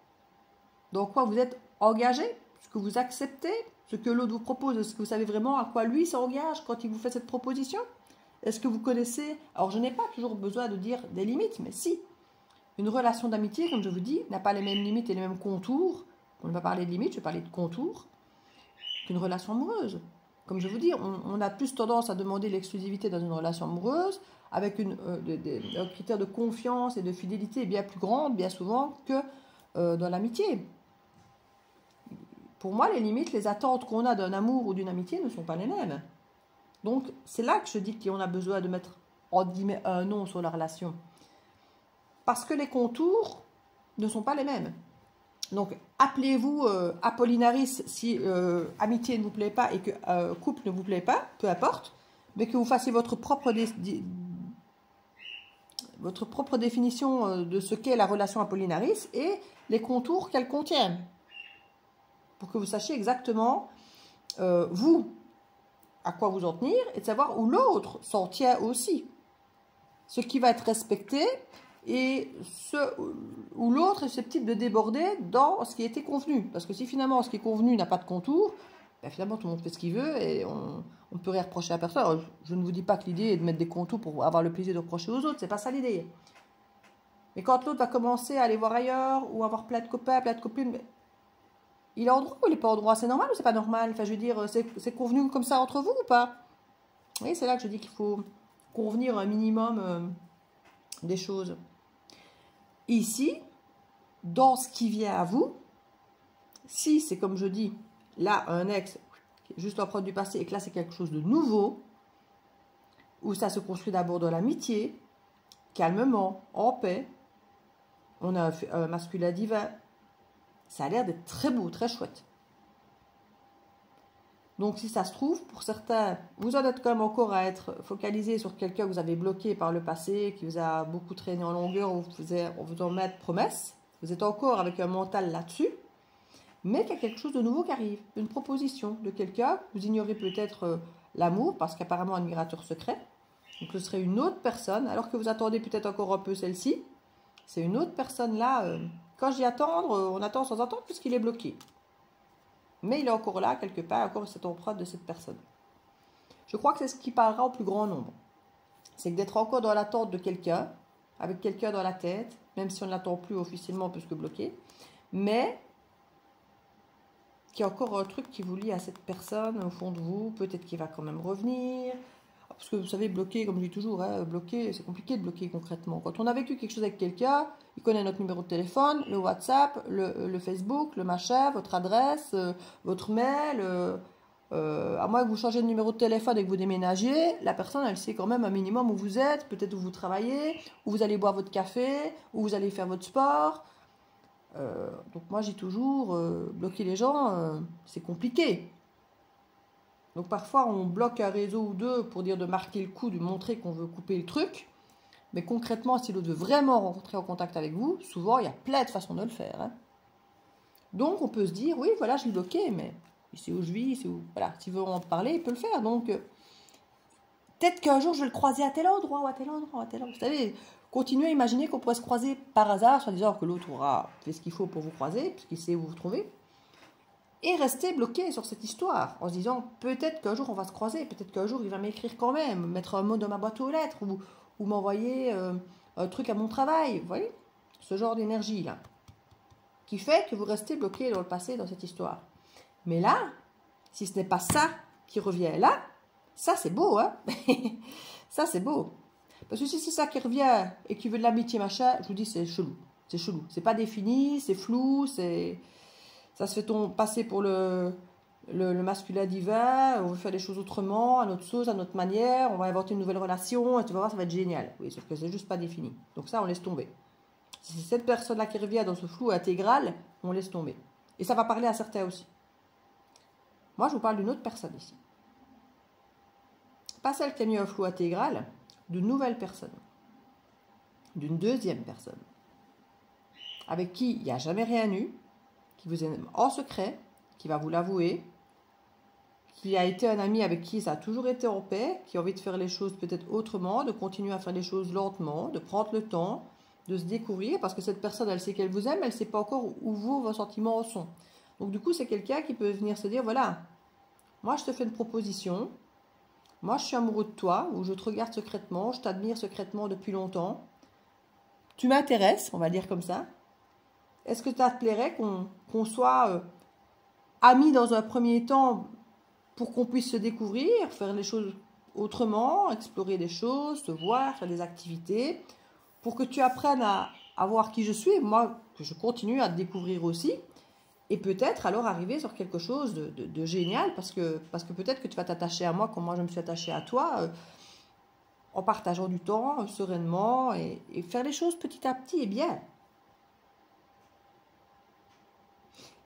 dans quoi vous êtes engagé, ce que vous acceptez, ce que l'autre vous propose? Est-ce que vous savez vraiment à quoi lui s'engage quand il vous fait cette proposition? Est-ce que vous connaissez? Alors, je n'ai pas toujours besoin de dire des limites, mais si. Une relation d'amitié, comme je vous dis, n'a pas les mêmes limites et les mêmes contours. On ne va pas parler de limites, je vais parler de contours, qu'une relation amoureuse. Comme je vous dis, on a plus tendance à demander l'exclusivité dans une relation amoureuse avec un critère de confiance et de fidélité bien plus grande, bien souvent, que dans l'amitié. Pour moi, les limites, les attentes qu'on a d'un amour ou d'une amitié ne sont pas les mêmes. Donc, c'est là que je dis qu'on a besoin de mettre, entre guillemets, un nom sur la relation. Parce que les contours ne sont pas les mêmes. Donc, appelez-vous Apollinaris si amitié ne vous plaît pas et que couple ne vous plaît pas, peu importe, mais que vous fassiez votre propre définition de ce qu'est la relation Apollinaris et les contours qu'elle contient. Pour que vous sachiez exactement, vous, à quoi vous en tenir et de savoir où l'autre s'en tient aussi. Ce qui va être respecté et où l'autre est susceptible de déborder dans ce qui a été convenu. Parce que si finalement ce qui est convenu n'a pas de contour, ben finalement tout le monde fait ce qu'il veut et on ne peut rien reprocher à personne. Alors, je ne vous dis pas que l'idée est de mettre des contours pour avoir le plaisir de reprocher aux autres, c'est pas ça l'idée. Mais quand l'autre va commencer à aller voir ailleurs ou avoir plein de copains, plein de copines, il est en droit ou il n'est pas en droit? C'est normal ou c'est pas normal? Enfin, je veux dire, c'est convenu comme ça entre vous ou pas? Oui, c'est là que je dis qu'il faut convenir un minimum des choses. Ici, dans ce qui vient à vous, si c'est comme je dis, là, un ex, juste l'empreinte du passé, et que là, c'est quelque chose de nouveau, où ça se construit d'abord dans l'amitié, calmement, en paix, on a un masculin divin, ça a l'air d'être très beau, très chouette. Donc, si ça se trouve, pour certains, vous en êtes quand même encore à être focalisé sur quelqu'un que vous avez bloqué par le passé, qui vous a beaucoup traîné en longueur, on vous en met promesse. Vous êtes encore avec un mental là-dessus, mais qu'il y a quelque chose de nouveau qui arrive, une proposition de quelqu'un. Vous ignorez peut-être l'amour, parce qu'apparemment, un admirateur secret. Donc, ce serait une autre personne, alors que vous attendez peut-être encore un peu celle-ci. C'est une autre personne là. Quand j'y attendre, on attend sans attendre puisqu'il est bloqué. Mais il est encore là, quelque part, encore cette empreinte de cette personne. Je crois que c'est ce qui parlera au plus grand nombre. C'est que d'être encore dans l'attente de quelqu'un, avec quelqu'un dans la tête, même si on ne l'attend plus officiellement puisque bloqué, mais qu'il y a encore un truc qui vous lie à cette personne au fond de vous, peut-être qu'il va quand même revenir. Parce que vous savez, bloquer, comme je dis toujours, hein, bloquer, c'est compliqué de bloquer concrètement. Quand on a vécu quelque chose avec quelqu'un, il connaît notre numéro de téléphone, le WhatsApp, le Facebook, le machin, votre adresse, votre mail. À moins que vous changez de numéro de téléphone et que vous déménagiez, la personne, elle sait quand même un minimum où vous êtes, peut-être où vous travaillez, où vous allez boire votre café, où vous allez faire votre sport. Donc moi, je dis toujours, bloquer les gens, c'est compliqué. Donc parfois on bloque un réseau ou deux pour dire de marquer le coup, de montrer qu'on veut couper le truc. Mais concrètement, si l'autre veut vraiment rentrer en contact avec vous, souvent il y a plein de façons de le faire. Hein. Donc on peut se dire, oui voilà, je l'ai bloqué, mais ici où je vis, ici où... Voilà, s'il veut en parler, il peut le faire. Donc, peut-être qu'un jour, je vais le croiser à tel endroit, ou à tel endroit, ou à tel endroit. Vous savez, continuez à imaginer qu'on pourrait se croiser par hasard, soit disant que l'autre aura fait ce qu'il faut pour vous croiser, puisqu'il sait où vous vous trouvez. Et rester bloqué sur cette histoire, en se disant, peut-être qu'un jour, on va se croiser, peut-être qu'un jour, il va m'écrire quand même, mettre un mot dans ma boîte aux lettres, ou m'envoyer un truc à mon travail. Vous voyez, ce genre d'énergie-là, qui fait que vous restez bloqué dans le passé, dans cette histoire. Mais là, si ce n'est pas ça qui revient là, ça c'est beau, hein. Ça c'est beau. Parce que si c'est ça qui revient et qui veut de l'amitié, machin, je vous dis, c'est chelou. C'est chelou. C'est pas défini, c'est flou, ça se fait passer pour le masculin divin, on veut faire les choses autrement, à notre sauce, à notre manière, on va inventer une nouvelle relation, et tu vas voir, ça va être génial. Oui, sauf que c'est juste pas défini. Donc ça, on laisse tomber. Si c'est cette personne-là qui revient dans ce flou intégral, on laisse tomber. Et ça va parler à certains aussi. Moi, je vous parle d'une autre personne ici. Pas celle qui a mis un flou intégral, d'une nouvelle personne. D'une deuxième personne. Avec qui il n'y a jamais rien eu, qui vous aime en secret, qui va vous l'avouer, qui a été un ami avec qui ça a toujours été en paix, qui a envie de faire les choses peut-être autrement, de continuer à faire les choses lentement, de prendre le temps, de se découvrir, parce que cette personne, elle sait qu'elle vous aime, elle ne sait pas encore où vos sentiments sont. Donc du coup, c'est quelqu'un qui peut venir se dire, voilà, moi je te fais une proposition, moi je suis amoureux de toi, ou je te regarde secrètement, je t'admire secrètement depuis longtemps, tu m'intéresses, on va dire comme ça. Est-ce que ça te plairait qu'on soit amis dans un premier temps pour qu'on puisse se découvrir, faire les choses autrement, explorer des choses, se voir, faire des activités, pour que tu apprennes à voir qui je suis, et moi, que je continue à te découvrir aussi, et peut-être alors arriver sur quelque chose de génial, parce que peut-être que tu vas t'attacher à moi comme moi je me suis attachée à toi, en partageant du temps, sereinement, et faire les choses petit à petit et bien.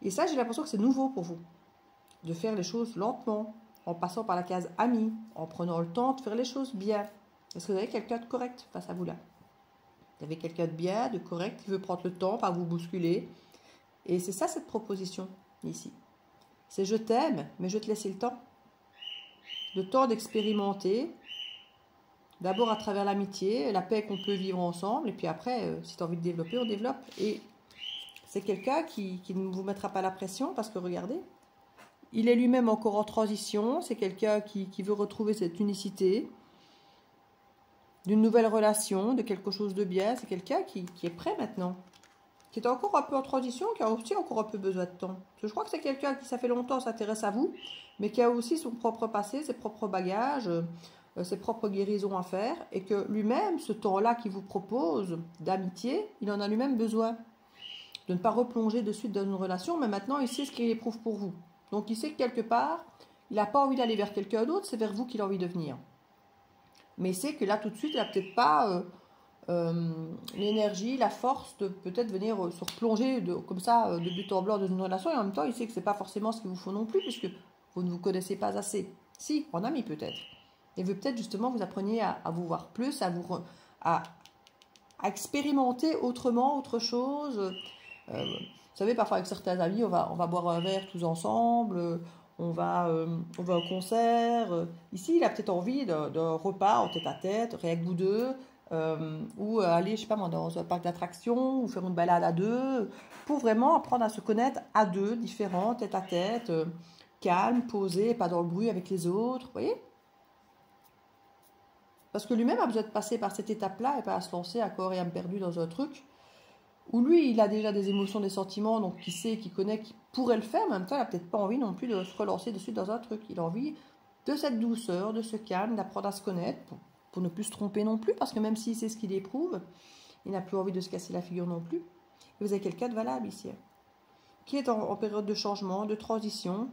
Et ça, j'ai l'impression que c'est nouveau pour vous, de faire les choses lentement, en passant par la case amis, en prenant le temps de faire les choses bien. Est-ce que vous avez quelqu'un de correct face à vous là? Vous avez quelqu'un de bien, de correct, qui veut prendre le temps, pas vous bousculer. Et c'est ça cette proposition, ici. C'est je t'aime, mais je vais te laisser le temps. Le temps d'expérimenter, d'abord à travers l'amitié, la paix qu'on peut vivre ensemble, et puis après, si tu as envie de développer, on développe. Et c'est quelqu'un qui ne vous mettra pas la pression, parce que regardez, il est lui-même encore en transition, c'est quelqu'un qui veut retrouver cette unicité, d'une nouvelle relation, de quelque chose de bien, c'est quelqu'un qui est prêt maintenant, qui est encore un peu en transition, qui a aussi encore un peu besoin de temps. Parce que je crois que c'est quelqu'un qui, ça fait longtemps, s'intéresse à vous, mais qui a aussi son propre passé, ses propres bagages, ses propres guérisons à faire, et que lui-même, ce temps-là qu'il vous propose d'amitié, il en a lui-même besoin. De ne pas replonger de suite dans une relation, mais maintenant il sait ce qu'il éprouve pour vous. Donc il sait que quelque part, il n'a pas envie d'aller vers quelqu'un d'autre, c'est vers vous qu'il a envie de venir. Mais il sait que là tout de suite, il n'a peut-être pas l'énergie, la force de peut-être venir se replonger comme ça de but en blanc dans une relation, et en même temps il sait que ce n'est pas forcément ce qu'il vous faut non plus, puisque vous ne vous connaissez pas assez. Si, en ami peut-être. Et veut peut-être justement vous appreniez à vous voir plus, à expérimenter autrement, autre chose. Vous savez, parfois avec certains amis, on va boire un verre tous ensemble, on va au concert. Ici, il a peut-être envie d'un repas en tête-à-tête, rien que vous deux, ou aller, je sais pas moi, dans un parc d'attractions, ou faire une balade à deux, pour vraiment apprendre à se connaître à deux, différents, tête-à-tête, calme, posé, pas dans le bruit avec les autres, vous voyez? Parce que lui-même a besoin de passer par cette étape-là et pas à se lancer à corps et âme perdu dans un truc où lui, il a déjà des émotions, des sentiments, donc qui sait, qui connaît, qui pourrait le faire, mais en même temps, il n'a peut-être pas envie non plus de se relancer dessus dans un truc. Il a envie de cette douceur, de ce calme, d'apprendre à se connaître, pour ne plus se tromper non plus, parce que même s'il sait ce qu'il éprouve, il n'a plus envie de se casser la figure non plus. Et vous avez quelqu'un de valable ici, qui est en période de changement, de transition,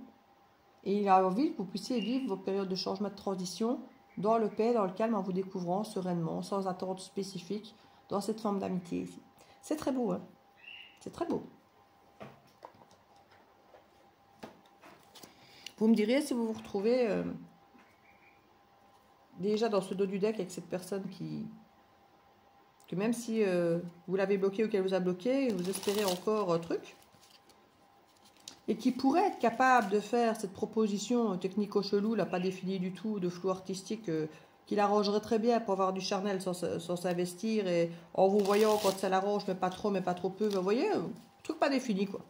et il a envie que vous puissiez vivre vos périodes de changement, de transition, dans le paix, dans le calme, en vous découvrant sereinement, sans attente spécifique, dans cette forme d'amitié ici. C'est très beau, hein? C'est très beau. Vous me direz si vous vous retrouvez déjà dans ce dos du deck avec cette personne que même si vous l'avez bloqué ou qu'elle vous a bloqué, vous espérez encore un truc. et qui pourrait être capable de faire cette proposition technico-chelou, là, pas définie du tout, de flou artistique, qui l'arrangerait très bien pour avoir du charnel sans s'investir, et en vous voyant quand ça l'arrange, mais pas trop peu, vous voyez, truc pas défini, quoi.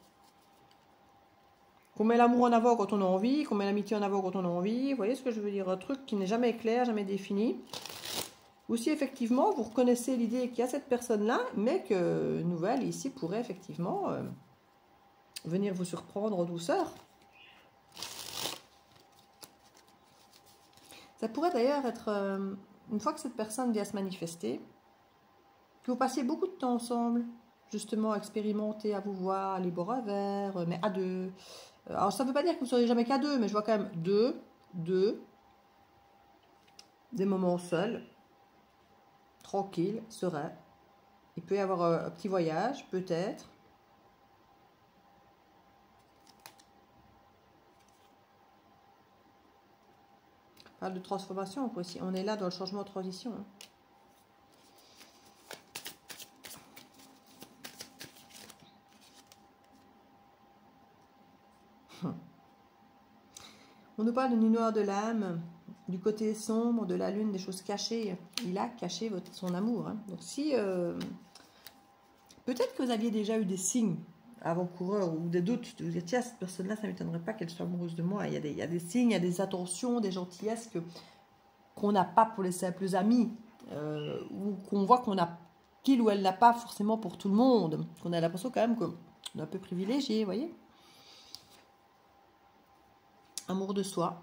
Qu'on met l'amour en avant quand on a envie, qu'on met l'amitié en avant quand on a envie, vous voyez ce que je veux dire, un truc qui n'est jamais clair, jamais défini. Ou si effectivement vous reconnaissez l'idée qu'il y a cette personne-là, mais que nouvelle ici pourrait effectivement venir vous surprendre en douceur. Ça pourrait d'ailleurs être, une fois que cette personne vient se manifester, que vous passiez beaucoup de temps ensemble, justement à expérimenter, à vous voir, à aller boire un verre, mais à deux. Alors ça ne veut pas dire que vous ne seriez jamais qu'à deux, mais je vois quand même deux, des moments seuls, tranquilles, sereins. Il peut y avoir un petit voyage, peut-être. On parle de transformation aussi. On est là dans le changement de transition. On nous parle de nuit noire de l'âme, du côté sombre, de la lune, des choses cachées. Il a caché son amour. Hein. Donc si... peut-être que vous aviez déjà eu des signes avant-coureurs ou des doutes. Vous dites, tiens, cette personne-là, ça ne m'étonnerait pas qu'elle soit amoureuse de moi. Il y a des signes, il y a des attentions, des gentillesses qu'on n'a pas pour les simples amis. Ou qu'on voit qu'il ou elle n'a pas forcément pour tout le monde. Qu'on a l'impression quand même qu'on est un peu privilégié, vous voyez. Amour de soi.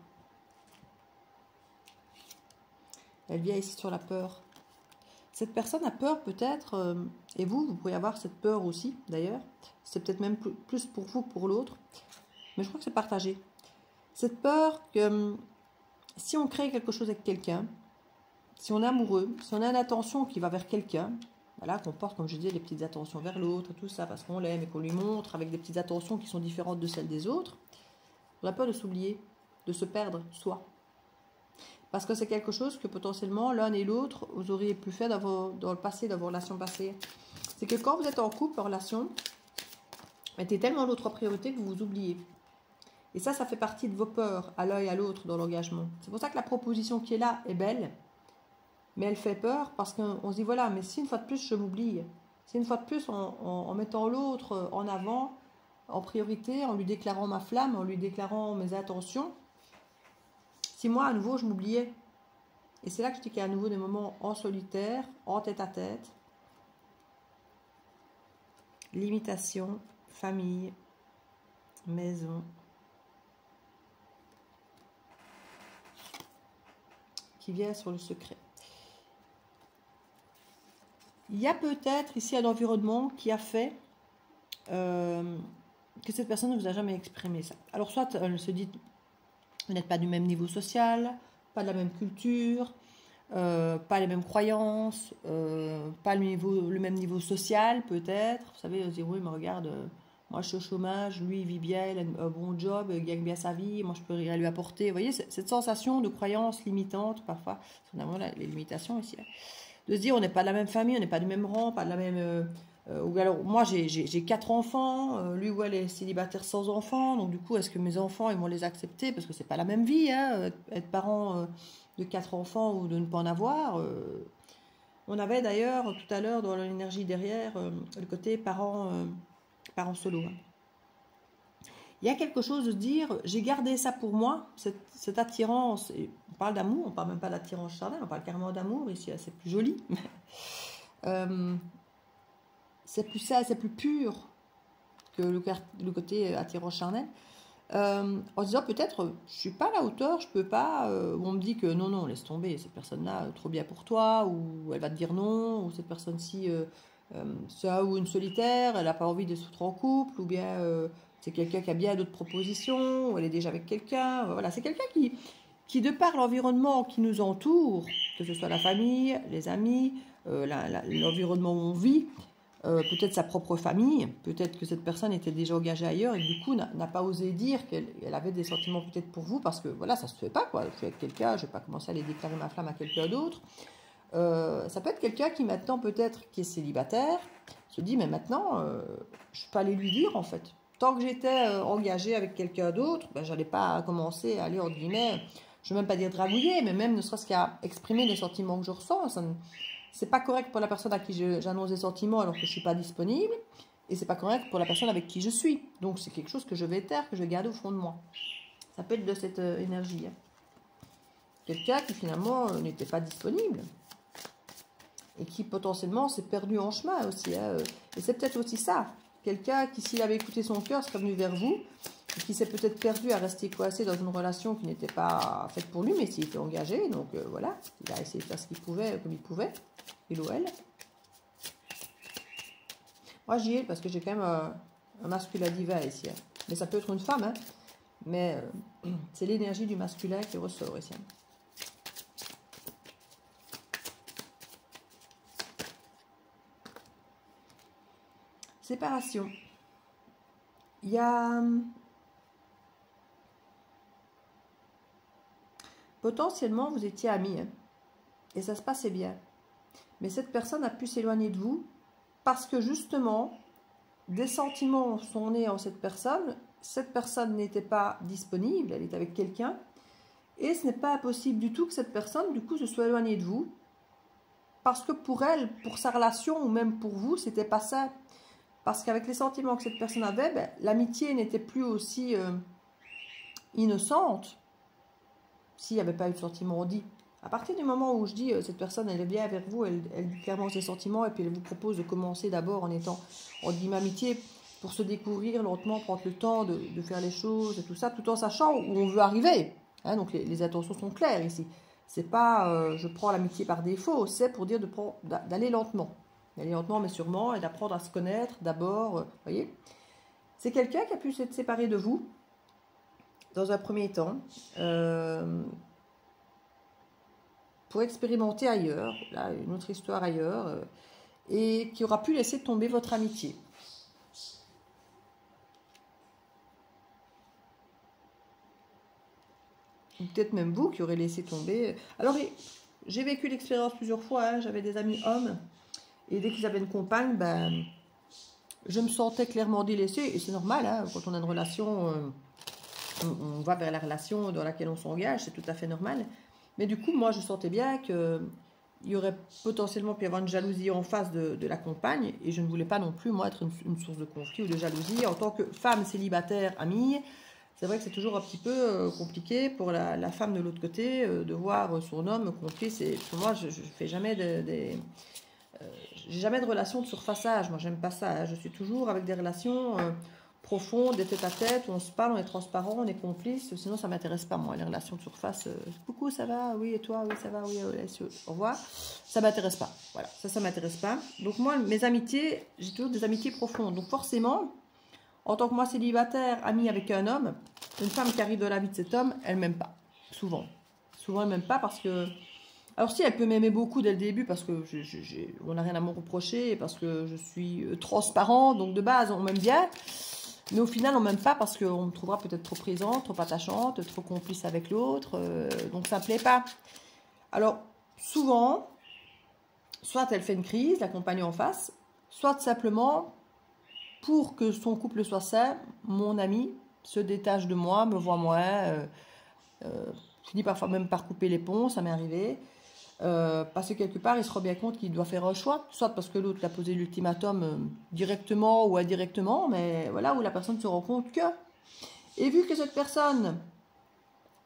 Elle vient ici sur la peur. Cette personne a peur peut-être, et vous pourriez avoir cette peur aussi d'ailleurs. C'est peut-être même plus pour vous que pour l'autre. Mais je crois que c'est partagé. Cette peur que si on crée quelque chose avec quelqu'un, si on est amoureux, si on a une attention qui va vers quelqu'un, voilà, qu'on porte, comme je disais, les petites attentions vers l'autre, tout ça, parce qu'on l'aime et qu'on lui montre avec des petites attentions qui sont différentes de celles des autres, on a peur de s'oublier, de se perdre soi. Parce que c'est quelque chose que potentiellement l'un et l'autre, vous auriez pu faire dans le passé, dans vos relations passées. C'est que quand vous êtes en couple, en relation, mettez tellement l'autre en priorité que vous vous oubliez. Et ça fait partie de vos peurs à l'un et à l'autre dans l'engagement. C'est pour ça que la proposition qui est là est belle, mais elle fait peur parce qu'on se dit, voilà, mais si une fois de plus je m'oublie, si une fois de plus en mettant l'autre en avant, en priorité, en lui déclarant ma flamme, en lui déclarant mes intentions, si moi, à nouveau, je m'oubliais. Et c'est là que je dis qu'il y a à nouveau des moments en solitaire, en tête-à-tête. Limitation, famille, maison. Qui vient sur le secret. Il y a peut-être ici un environnement qui a fait que cette personne ne vous a jamais exprimé ça. Alors soit elle se dit... Vous n'êtes pas du même niveau social, pas de la même culture, pas les mêmes croyances, pas le même niveau social peut-être. Vous savez, vous dites, oui, mais regarde, moi je suis au chômage, lui il vit bien, il a un bon job, il gagne bien sa vie, moi je peux rien lui apporter. Vous voyez, cette sensation de croyance limitante, parfois, on a vraiment les limitations ici, hein, de se dire on n'est pas de la même famille, on n'est pas du même rang, pas de la même... ou alors, moi, j'ai 4 enfants, lui ou elle est célibataire sans enfants, donc du coup, est-ce que mes enfants, ils vont les accepter? Parce que c'est pas la même vie, hein, être parent de 4 enfants ou de ne pas en avoir. On avait d'ailleurs, tout à l'heure, dans l'énergie derrière, le côté parents solo. Hein. Il y a quelque chose de dire, j'ai gardé ça pour moi, cette attirance, et on parle d'amour, on parle même pas d'attirance charnelle, on parle carrément d'amour, ici, c'est plus joli. C'est plus ça, c'est plus pur que le côté attirant charnel. En disant peut-être, je suis pas à la hauteur, je peux pas. On me dit que non, laisse tomber, cette personne-là, trop bien pour toi, ou elle va te dire non, ou cette personne-ci, ça ou une solitaire, elle n'a pas envie de se foutre en couple, ou bien c'est quelqu'un qui a bien d'autres propositions, ou elle est déjà avec quelqu'un. Voilà, c'est quelqu'un qui, de par l'environnement qui nous entoure, que ce soit la famille, les amis, l'environnement où on vit, peut-être sa propre famille, peut-être que cette personne était déjà engagée ailleurs et du coup n'a pas osé dire qu'elle avait des sentiments peut-être pour vous parce que voilà, ça se fait pas quoi. Je suis avec quelqu'un, je vais pas commencer à aller déclarer ma flamme à quelqu'un d'autre. Ça peut être quelqu'un qui maintenant peut-être qui est célibataire se dit mais maintenant je peux aller lui dire en fait. Tant que j'étais engagée avec quelqu'un d'autre, ben, j'allais pas commencer à aller, entre guillemets, je ne veux même pas dire dragouiller, mais même ne serait-ce qu'à exprimer les sentiments que je ressens. C'est pas correct pour la personne à qui j'annonce des sentiments alors que je ne suis pas disponible. Et c'est pas correct pour la personne avec qui je suis. Donc c'est quelque chose que je vais taire, que je vais garder au fond de moi. Ça peut être de cette énergie. Hein. Quelqu'un qui finalement n'était pas disponible. Et qui potentiellement s'est perdu en chemin aussi. Hein. Et c'est peut-être aussi ça. Quelqu'un qui, s'il avait écouté son cœur, serait venu vers vous. Et qui s'est peut-être perdu à rester coincé dans une relation qui n'était pas faite pour lui, mais s'il était engagé. Donc voilà, il a essayé de faire ce qu'il pouvait, comme il pouvait. Il ou elle. Moi, j'y ai parce que j'ai quand même un masculin divin ici. Hein. Mais ça peut être une femme. Hein. Mais c'est l'énergie du masculin qui ressort ici. Hein. Séparation. Il y a... Potentiellement, vous étiez amis. Hein. Et ça se passait bien. Mais cette personne a pu s'éloigner de vous parce que justement, des sentiments sont nés en cette personne. Cette personne n'était pas disponible, elle était avec quelqu'un. Et ce n'est pas impossible du tout que cette personne, du coup, se soit éloignée de vous. Parce que pour elle, pour sa relation, ou même pour vous, c'était pas ça. Parce qu'avec les sentiments que cette personne avait, ben, l'amitié n'était plus aussi innocente. S'il n'y avait pas eu de sentiments, on dit. À partir du moment où je dis cette personne elle est bien avec vous, elle dit clairement ses sentiments et puis elle vous propose de commencer d'abord en étant en amitié pour se découvrir lentement, prendre le temps de faire les choses et tout ça, tout en sachant où on veut arriver. Hein, donc les intentions sont claires ici. C'est pas je prends l'amitié par défaut, c'est pour dire d'aller lentement. D'aller lentement mais sûrement et d'apprendre à se connaître d'abord. Voyez, c'est quelqu'un qui a pu s'être séparé de vous dans un premier temps. Pour expérimenter ailleurs, là, une autre histoire ailleurs, et qui aura pu laisser tomber votre amitié. Ou peut-être même vous qui aurez laissé tomber. Alors, j'ai vécu l'expérience plusieurs fois, hein, j'avais des amis hommes, et dès qu'ils avaient une compagne, ben, je me sentais clairement délaissée, et c'est normal, hein, quand on a une relation, on va vers la relation dans laquelle on s'engage, c'est tout à fait normal. Mais du coup, moi, je sentais bien qu'il y aurait potentiellement pu y avoir une jalousie en face de la compagne. Et je ne voulais pas non plus, moi, être une source de conflit ou de jalousie. En tant que femme célibataire, amie, c'est vrai que c'est toujours un petit peu compliqué pour la femme de l'autre côté de voir son homme complice. Et pour moi, je ne fais jamais j'ai jamais de relation de surfaçage. Moi, j'aime pas ça. Hein. Je suis toujours avec des relations... profonde, des tête à tête, où on se parle, on est transparent, on est complice, sinon ça m'intéresse pas moi, les relations de surface, coucou ça va, oui et toi, oui ça va, oui, au revoir, ça m'intéresse pas, voilà, ça m'intéresse pas, donc moi mes amitiés, j'ai toujours des amitiés profondes, donc forcément, en tant que moi célibataire, amie avec un homme, une femme qui arrive dans la vie de cet homme, elle m'aime pas, souvent elle m'aime pas parce que, alors si elle peut m'aimer beaucoup dès le début parce que on n'a rien à me reprocher, parce que je suis transparent, donc de base on m'aime bien. Mais au final, on m'aime pas parce qu'on me trouvera peut-être trop présente, trop attachante, trop complice avec l'autre. Donc, ça ne me plaît pas. Alors, souvent, soit elle fait une crise, la compagne en face, soit simplement, pour que son couple soit sain, mon ami se détache de moi, me voit moins, finit parfois même par couper les ponts, ça m'est arrivé. Parce que quelque part, il se rend bien compte qu'il doit faire un choix, soit parce que l'autre l'a posé l'ultimatum directement ou indirectement, mais voilà, où la personne se rend compte que... Et vu que cette personne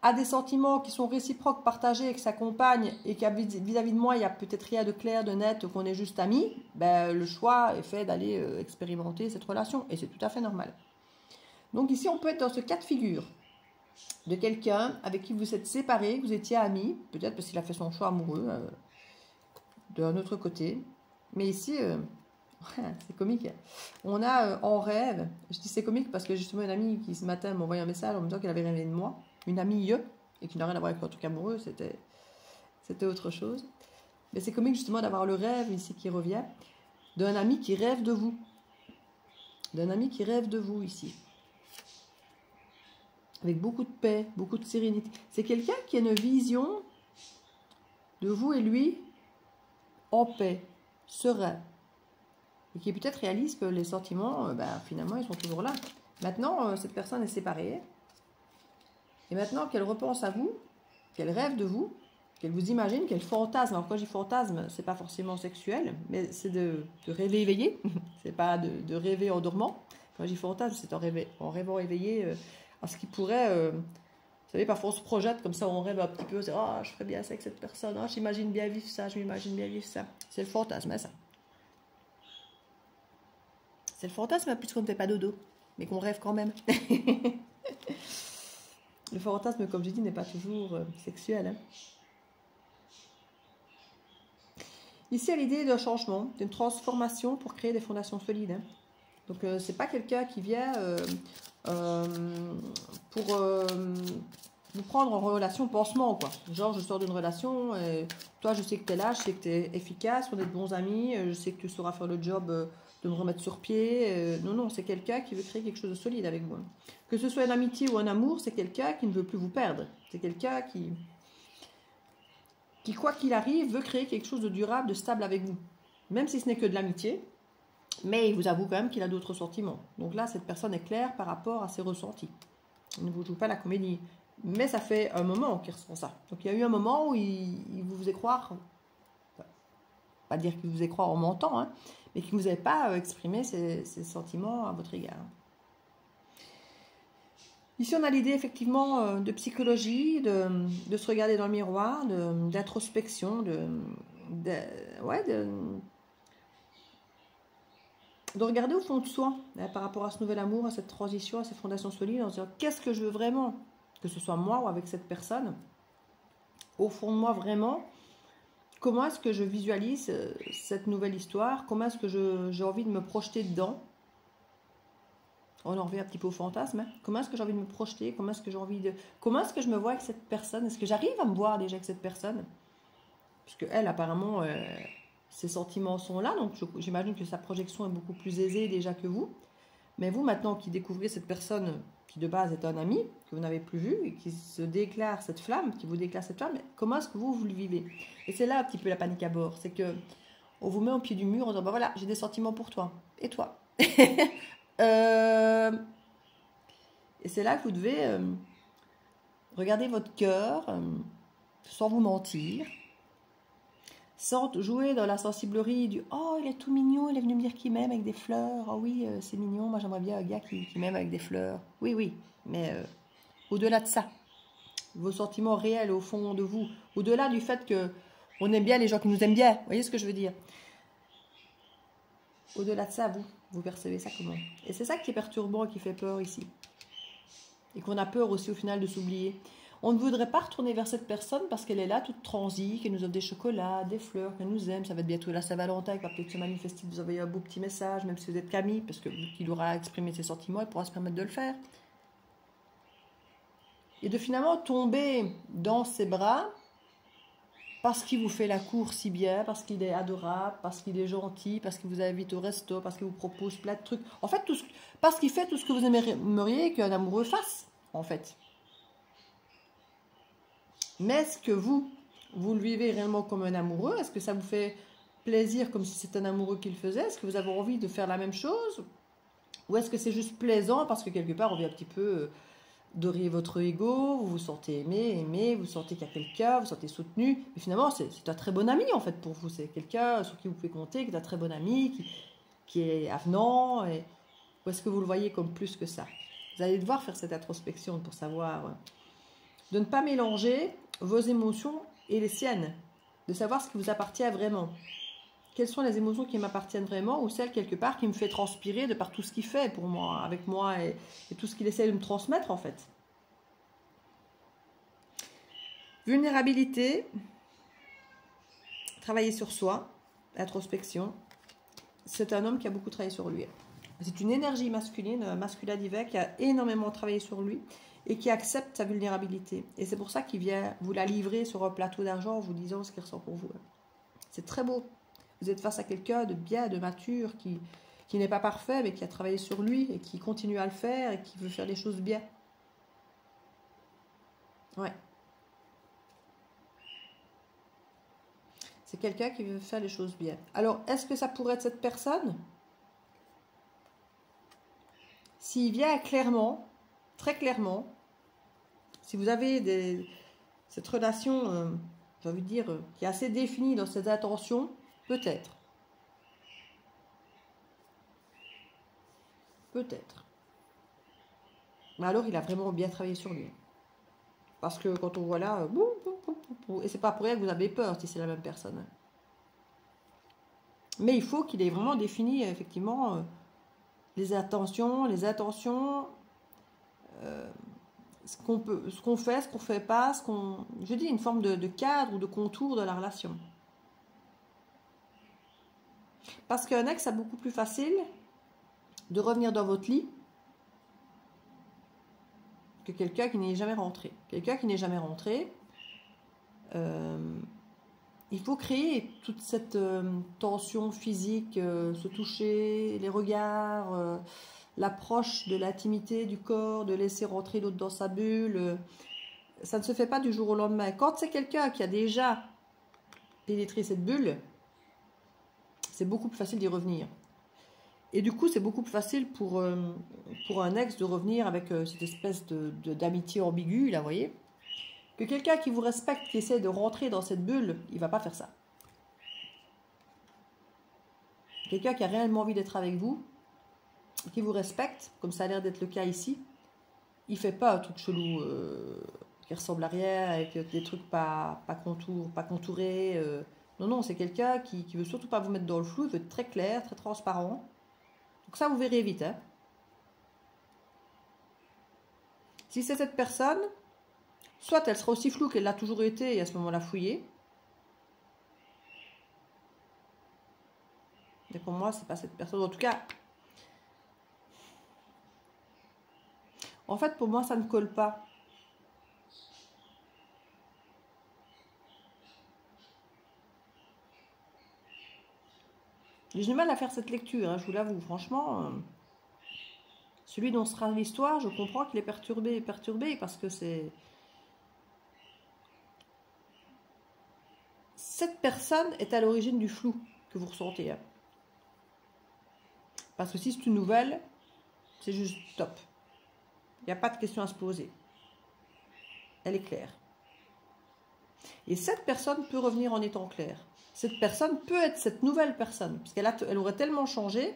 a des sentiments qui sont réciproques, partagés avec sa compagne, et qu'à vis-à-vis de moi, il n'y a peut-être rien de clair, de net, qu'on est juste amis, ben, le choix est fait d'aller expérimenter cette relation, et c'est tout à fait normal. Donc ici, on peut être dans ce cas de figure. De quelqu'un avec qui vous êtes séparés, que vous étiez amis, peut-être parce qu'il a fait son choix amoureux, d'un autre côté. Mais ici, c'est comique. On a en rêve, je dis c'est comique parce que justement une amie qui ce matin m'a envoyé un message en me disant qu'elle avait rêvé de moi, une amie et qui n'a rien à voir avec un truc amoureux, c'était autre chose. Mais c'est comique justement d'avoir le rêve ici qui revient, d'un ami qui rêve de vous. D'un ami qui rêve de vous ici. Avec beaucoup de paix, beaucoup de sérénité. C'est quelqu'un qui a une vision de vous et lui en paix, serein. Et qui peut-être réalise que les sentiments, finalement, ils sont toujours là. Maintenant, cette personne est séparée. Et maintenant qu'elle repense à vous, qu'elle rêve de vous, qu'elle vous imagine, qu'elle fantasme. Alors quand je dis fantasme, c'est pas forcément sexuel, mais c'est de rêver éveillé. C'est pas de rêver en dormant. Quand je dis fantasme, c'est en rêvant éveillé à ce qui pourrait... vous savez, parfois on se projette comme ça, on rêve un petit peu, c'est, oh, je ferais bien ça avec cette personne, oh, j'imagine bien vivre ça, je m'imagine bien vivre ça. C'est le fantasme, hein, ça. C'est le fantasme, puisqu'on ne fait pas dodo, mais qu'on rêve quand même. Le fantasme, comme j'ai dit, n'est pas toujours sexuel. Hein. Ici, il y a l'idée d'un changement, d'une transformation pour créer des fondations solides. Hein. Donc, c'est pas quelqu'un qui vient pour vous prendre en relation pansement, quoi. Genre, je sors d'une relation, toi, je sais que tu es là, je sais que tu es efficace, on est de bons amis, je sais que tu sauras faire le job de me remettre sur pied. Non, non, c'est quelqu'un qui veut créer quelque chose de solide avec moi. Que ce soit une amitié ou un amour, c'est quelqu'un qui ne veut plus vous perdre. C'est quelqu'un qui, quoi qu'il arrive, veut créer quelque chose de durable, de stable avec vous. Même si ce n'est que de l'amitié, mais il vous avoue quand même qu'il a d'autres sentiments. Donc là, cette personne est claire par rapport à ses ressentis. Il ne vous joue pas la comédie. Mais ça fait un moment qu'il ressent ça. Donc il y a eu un moment où il vous faisait croire, pas dire qu'il vous faisait croire en mentant, hein, mais qu'il ne vous avait pas exprimé ses sentiments à votre égard. Ici, on a l'idée effectivement de psychologie, de se regarder dans le miroir, d'introspection, de regarder au fond de soi hein, par rapport à ce nouvel amour, à cette transition, à ces fondations solides, en se disant qu'est-ce que je veux vraiment, que ce soit moi ou avec cette personne, au fond de moi vraiment, comment est-ce que je visualise cette nouvelle histoire, comment est-ce que j'ai envie de me projeter dedans. On en revient un petit peu au fantasme. Hein. Comment est-ce que j'ai envie de me projeter? Comment est-ce que je me vois avec cette personne? Est-ce que j'arrive à me voir déjà avec cette personne? Puisque elle, apparemment, ses sentiments sont là. Donc, j'imagine que sa projection est beaucoup plus aisée déjà que vous. Mais vous, maintenant, qui découvrez cette personne qui, de base, est un ami, que vous n'avez plus vu, et qui se déclare cette flamme, qui vous déclare cette flamme, comment est-ce que vous le vivez? Et c'est là un petit peu la panique à bord. C'est que on vous met au pied du mur en disant, bah voilà, j'ai des sentiments pour toi. Et toi? Et c'est là que vous devez regarder votre cœur sans vous mentir, sans jouer dans la sensiblerie du « Oh, il est tout mignon, il est venu me dire qu'il m'aime avec des fleurs. Oh oui, c'est mignon, moi j'aimerais bien un gars qui m'aime avec des fleurs. » Oui, oui, mais au-delà de ça, vos sentiments réels au fond de vous, au-delà du fait que on aime bien les gens qui nous aiment bien, vous voyez ce que je veux dire? Au-delà de ça, vous percevez ça comment? Et c'est ça qui est perturbant et qui fait peur ici. Et qu'on a peur aussi au final de s'oublier. On ne voudrait pas retourner vers cette personne parce qu'elle est là, toute transie, qu'elle nous offre des chocolats, des fleurs, qu'elle nous aime. Ça va être bientôt la Saint-Valentin, elle va peut-être se manifester, vous envoyer un beau petit message, même si vous êtes Camille, parce qu'il aura exprimé ses sentiments, il pourra se permettre de le faire. Et de finalement tomber dans ses bras parce qu'il vous fait la cour si bien, parce qu'il est adorable, parce qu'il est gentil, parce qu'il vous invite au resto, parce qu'il vous propose plein de trucs. En fait, parce qu'il fait tout ce que vous aimeriez qu'un amoureux fasse, en fait. Mais est-ce que vous le vivez réellement comme un amoureux? Est-ce que ça vous fait plaisir comme si c'était un amoureux qui le faisait? Est-ce que vous avez envie de faire la même chose? Ou est-ce que c'est juste plaisant parce que quelque part on vient un petit peu dorer votre ego, vous vous sentez aimé, vous sentez qu'il y a quelqu'un, vous vous sentez soutenu. Mais finalement, c'est un très bon ami en fait pour vous. C'est quelqu'un sur qui vous pouvez compter, qui est un très bon ami, qui est avenant. Ou est-ce que vous le voyez comme plus que ça? Vous allez devoir faire cette introspection pour savoir, de ne pas mélanger vos émotions et les siennes, de savoir ce qui vous appartient vraiment. Quelles sont les émotions qui m'appartiennent vraiment ou celles quelque part qui me fait transpirer de par tout ce qu'il fait pour moi, avec moi et tout ce qu'il essaie de me transmettre en fait. Vulnérabilité, travailler sur soi, introspection. C'est un homme qui a beaucoup travaillé sur lui. C'est une énergie masculine, un masculin divin qui a énormément travaillé sur lui et qui accepte sa vulnérabilité. Et c'est pour ça qu'il vient vous la livrer sur un plateau d'argent en vous disant ce qu'il ressent pour vous. C'est très beau. Vous êtes face à quelqu'un de bien, de mature, qui n'est pas parfait, mais qui a travaillé sur lui et qui continue à le faire et qui veut faire les choses bien. Ouais. C'est quelqu'un qui veut faire les choses bien. Alors, est-ce que ça pourrait être cette personne? s'il vient clairement, très clairement, si vous avez cette relation, j'ai envie de dire, qui est assez définie dans ses intentions, peut-être. Peut-être. Mais alors, il a vraiment bien travaillé sur lui. Parce que quand on voit là, et c'est pas pour rien que vous avez peur si c'est la même personne. Mais il faut qu'il ait vraiment défini, effectivement, les intentions, ce qu'on fait, ce qu'on fait pas, je dis une forme de cadre ou de contour de la relation. Parce qu'un ex a beaucoup plus facile de revenir dans votre lit que quelqu'un qui n'est jamais rentré. Quelqu'un qui n'est jamais rentré, il faut créer toute cette tension physique, se toucher, les regards, l'approche de l'intimité du corps, de laisser rentrer l'autre dans sa bulle. Ça ne se fait pas du jour au lendemain. Quand c'est quelqu'un qui a déjà pénétré cette bulle, c'est beaucoup plus facile d'y revenir. Et du coup, c'est beaucoup plus facile pour un ex de revenir avec cette espèce d'amitié ambiguë, là, vous voyez, que quelqu'un qui vous respecte, qui essaie de rentrer dans cette bulle, il ne va pas faire ça. Quelqu'un qui a réellement envie d'être avec vous, qui vous respecte, comme ça a l'air d'être le cas ici, il ne fait pas un truc chelou qui ressemble à rien, avec des trucs pas contourés. Non, non, c'est quelqu'un qui ne veut surtout pas vous mettre dans le flou, il veut être très clair, très transparent. Donc ça, vous verrez vite. Hein. Si c'est cette personne, soit elle sera aussi floue qu'elle l'a toujours été et à ce moment-là fouillée. Mais pour moi, c'est pas cette personne. En tout cas, en fait, pour moi, ça ne colle pas. J'ai du mal à faire cette lecture, hein, je vous l'avoue. Franchement, celui dont sera l'histoire, je comprends qu'il est perturbé parce que c'est... Cette personne est à l'origine du flou que vous ressentez. Hein. Parce que si c'est une nouvelle, c'est juste top. Il n'y a pas de question à se poser. Elle est claire. Et cette personne peut revenir en étant claire. Cette personne peut être cette nouvelle personne. Parce qu'elle aurait tellement changé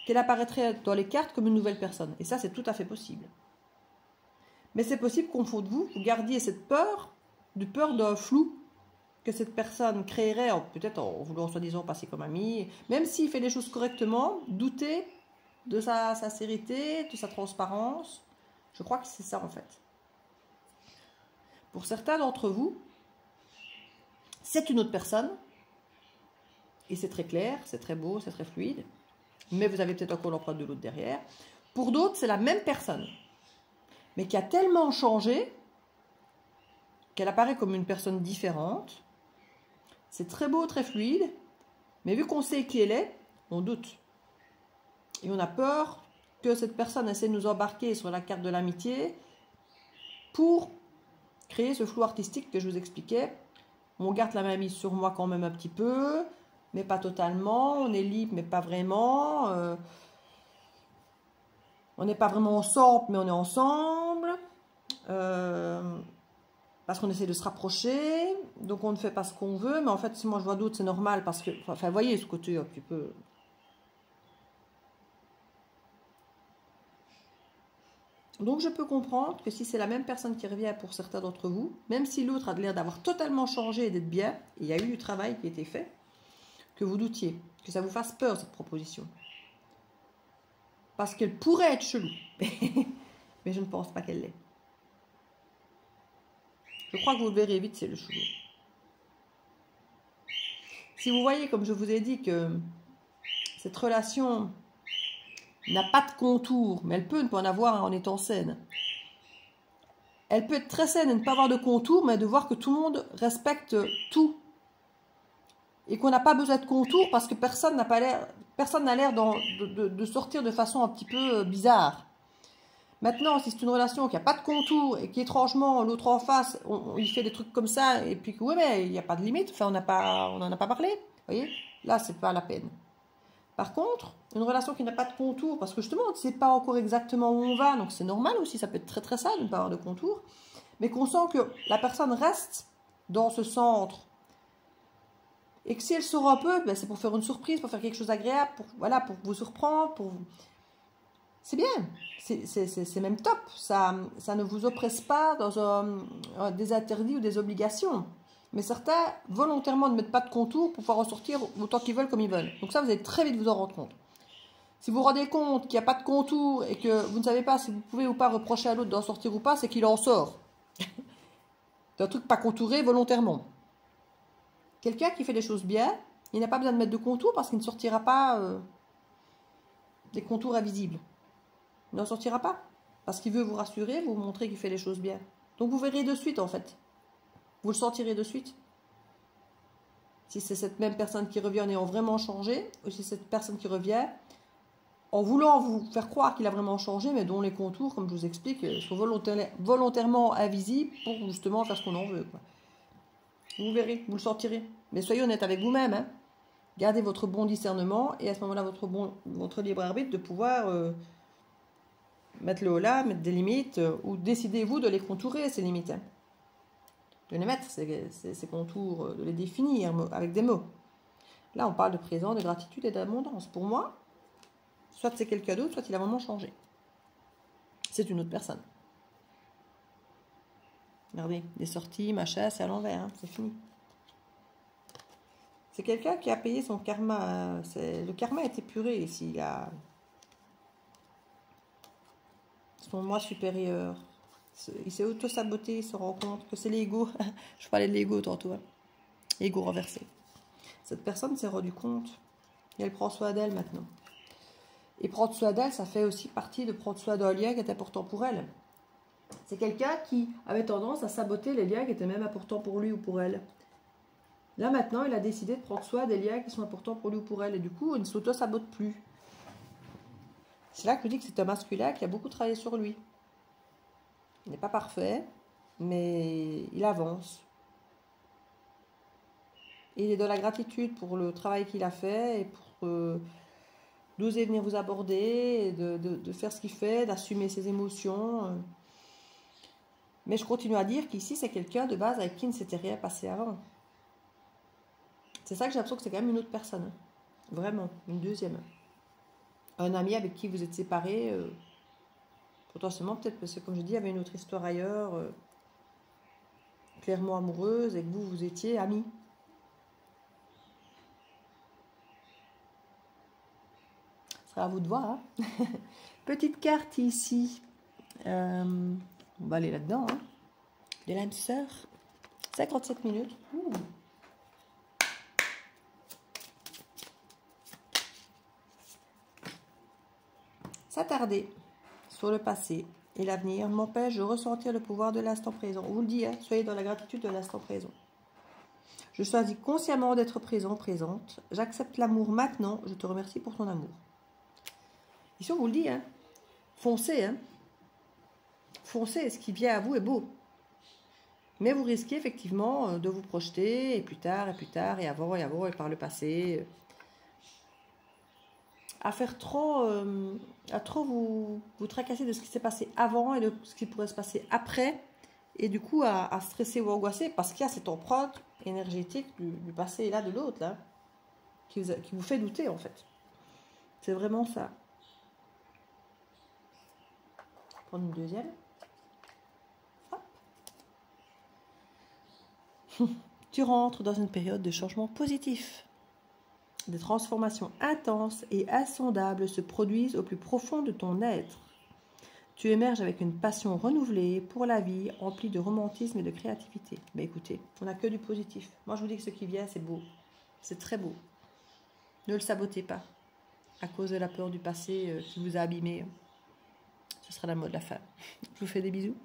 qu'elle apparaîtrait dans les cartes comme une nouvelle personne. Et ça, c'est tout à fait possible. Mais c'est possible qu'au fond de vous, vous gardiez cette peur d'un flou que cette personne créerait, peut-être en voulant soi-disant passer comme ami. Même s'il fait les choses correctement, doutez de sa sincérité, de sa transparence. Je crois que c'est ça en fait. Pour certains d'entre vous, c'est une autre personne. Et c'est très clair, c'est très beau, c'est très fluide. Mais vous avez peut-être encore l'empreinte de l'autre derrière. Pour d'autres, c'est la même personne. Mais qui a tellement changé qu'elle apparaît comme une personne différente. C'est très beau, très fluide. Mais vu qu'on sait qui elle est, on doute. Et on a peur que cette personne essaie de nous embarquer sur la carte de l'amitié pour créer ce flou artistique que je vous expliquais. On garde la main mise sur moi quand même un petit peu, mais pas totalement. On est libre, mais pas vraiment. On n'est pas vraiment ensemble, mais on est ensemble. Parce qu'on essaie de se rapprocher. Donc on ne fait pas ce qu'on veut. Mais en fait, si moi je vois d'autres, c'est normal. Parce que, enfin, vous voyez ce côté un petit peu... Donc je peux comprendre que si c'est la même personne qui revient pour certains d'entre vous, même si l'autre a l'air d'avoir totalement changé et d'être bien, et il y a eu du travail qui a été fait, que vous doutiez, que ça vous fasse peur cette proposition. Parce qu'elle pourrait être chelou, mais je ne pense pas qu'elle l'est. Je crois que vous le verrez vite, c'est le chelou. Si vous voyez, comme je vous ai dit, que cette relation n'a pas de contour, mais elle peut ne pas en avoir en étant saine. Elle peut être très saine et ne pas avoir de contour, mais de voir que tout le monde respecte tout. Et qu'on n'a pas besoin de contour parce que personne n'a l'air de sortir de façon un petit peu bizarre. Maintenant, si c'est une relation qui n'a pas de contour et qui étrangement, l'autre en face, il fait des trucs comme ça, et puis que oui, mais il n'y a pas de limite, enfin, on n'en a pas parlé, vous voyez, là, c'est pas la peine. Par contre, une relation qui n'a pas de contour, parce que justement, on ne sait pas encore exactement où on va, donc c'est normal aussi, ça peut être très très sale de ne pas avoir de contour, mais qu'on sent que la personne reste dans ce centre, et que si elle sort un peu, ben c'est pour faire une surprise, pour faire quelque chose d'agréable, pour, voilà, pour vous surprendre, pour... C'est bien, c'est même top, ça ne vous oppresse pas dans des interdits ou des obligations. Mais certains, volontairement, ne mettent pas de contour pour pouvoir en sortir autant qu'ils veulent comme ils veulent. Donc ça, vous allez très vite vous en rendre compte. Si vous vous rendez compte qu'il n'y a pas de contour et que vous ne savez pas si vous pouvez ou pas reprocher à l'autre d'en sortir ou pas, c'est qu'il en sort. C'est un truc pas contouré volontairement. Quelqu'un qui fait les choses bien, il n'a pas besoin de mettre de contour parce qu'il ne sortira pas des contours invisibles. Il n'en sortira pas. Parce qu'il veut vous rassurer, vous montrer qu'il fait les choses bien. Donc vous verrez de suite en fait. Vous le sentirez de suite. Si c'est cette même personne qui revient en ayant vraiment changé, ou si c'est cette personne qui revient en voulant vous faire croire qu'il a vraiment changé, mais dont les contours, comme je vous explique, sont volontairement invisibles pour justement faire ce qu'on en veut, quoi. Vous verrez, vous le sentirez. Mais soyez honnête avec vous-même. Hein. Gardez votre bon discernement et à ce moment-là, votre libre arbitre de pouvoir mettre le haut là, mettre des limites, ou décidez-vous de les contourer, ces limites. Hein. De les mettre, ces contours, de les définir avec des mots. Là, on parle de présent, de gratitude et d'abondance. Pour moi, soit c'est quelqu'un d'autre, soit il a vraiment changé. C'est une autre personne. Regardez, les sorties, machin, c'est à l'envers, hein, c'est fini. C'est quelqu'un qui a payé son karma. Le karma est épuré ici. Il a son moi supérieur. Il s'est auto-saboté, il se rend compte que c'est l'ego. Je parlais de l'ego tantôt. Hein. Ego renversé. Cette personne s'est rendu compte et elle prend soin d'elle maintenant. Et prendre soin d'elle, ça fait aussi partie de prendre soin d'un lien qui est important pour elle. C'est quelqu'un qui avait tendance à saboter les liens qui étaient même importants pour lui ou pour elle. Là maintenant, il a décidé de prendre soin des liens qui sont importants pour lui ou pour elle. Et du coup, il ne s'auto-sabote plus. C'est là que je dis que c'est un masculin qui a beaucoup travaillé sur lui. Il n'est pas parfait, mais il avance. Et il est dans la gratitude pour le travail qu'il a fait et pour d'oser venir vous aborder, de faire ce qu'il fait, d'assumer ses émotions. Mais je continue à dire qu'ici, c'est quelqu'un de base avec qui ne s'était rien passé avant. C'est ça que j'ai l'impression que c'est quand même une autre personne. Vraiment, une deuxième. Un ami avec qui vous êtes séparés, potentiellement, peut-être parce que, comme je dis, il y avait une autre histoire ailleurs, clairement amoureuse, et que vous étiez amis. Ce sera à vous de voir. Hein. Petite carte ici. On va aller là-dedans. Hein. De l'âme sœur. 57 minutes. Ouh. S'attarder sur le passé et l'avenir m'empêche de ressentir le pouvoir de l'instant présent. On vous le dit, hein, soyez dans la gratitude de l'instant présent. Je choisis consciemment d'être présent, présente. J'accepte l'amour maintenant. Je te remercie pour ton amour. Ici, on vous le dit, hein, foncez. Hein. Foncez, ce qui vient à vous est beau. Mais vous risquez effectivement de vous projeter, et plus tard, et avant, et par le passé... à faire trop, à trop vous tracasser de ce qui s'est passé avant et de ce qui pourrait se passer après, et du coup à stresser ou angoisser parce qu'il y a cette empreinte énergétique du passé et là de l'autre là qui vous fait douter en fait. C'est vraiment ça. Prendre une deuxième. Hop. Tu rentres dans une période de changement positif. Des transformations intenses et insondables se produisent au plus profond de ton être. Tu émerges avec une passion renouvelée pour la vie, remplie de romantisme et de créativité. Mais écoutez, on n'a que du positif. Moi, je vous dis que ce qui vient, c'est beau. C'est très beau. Ne le sabotez pas à cause de la peur du passé qui vous a abîmé. Ce sera la mot de la fin. Je vous fais des bisous.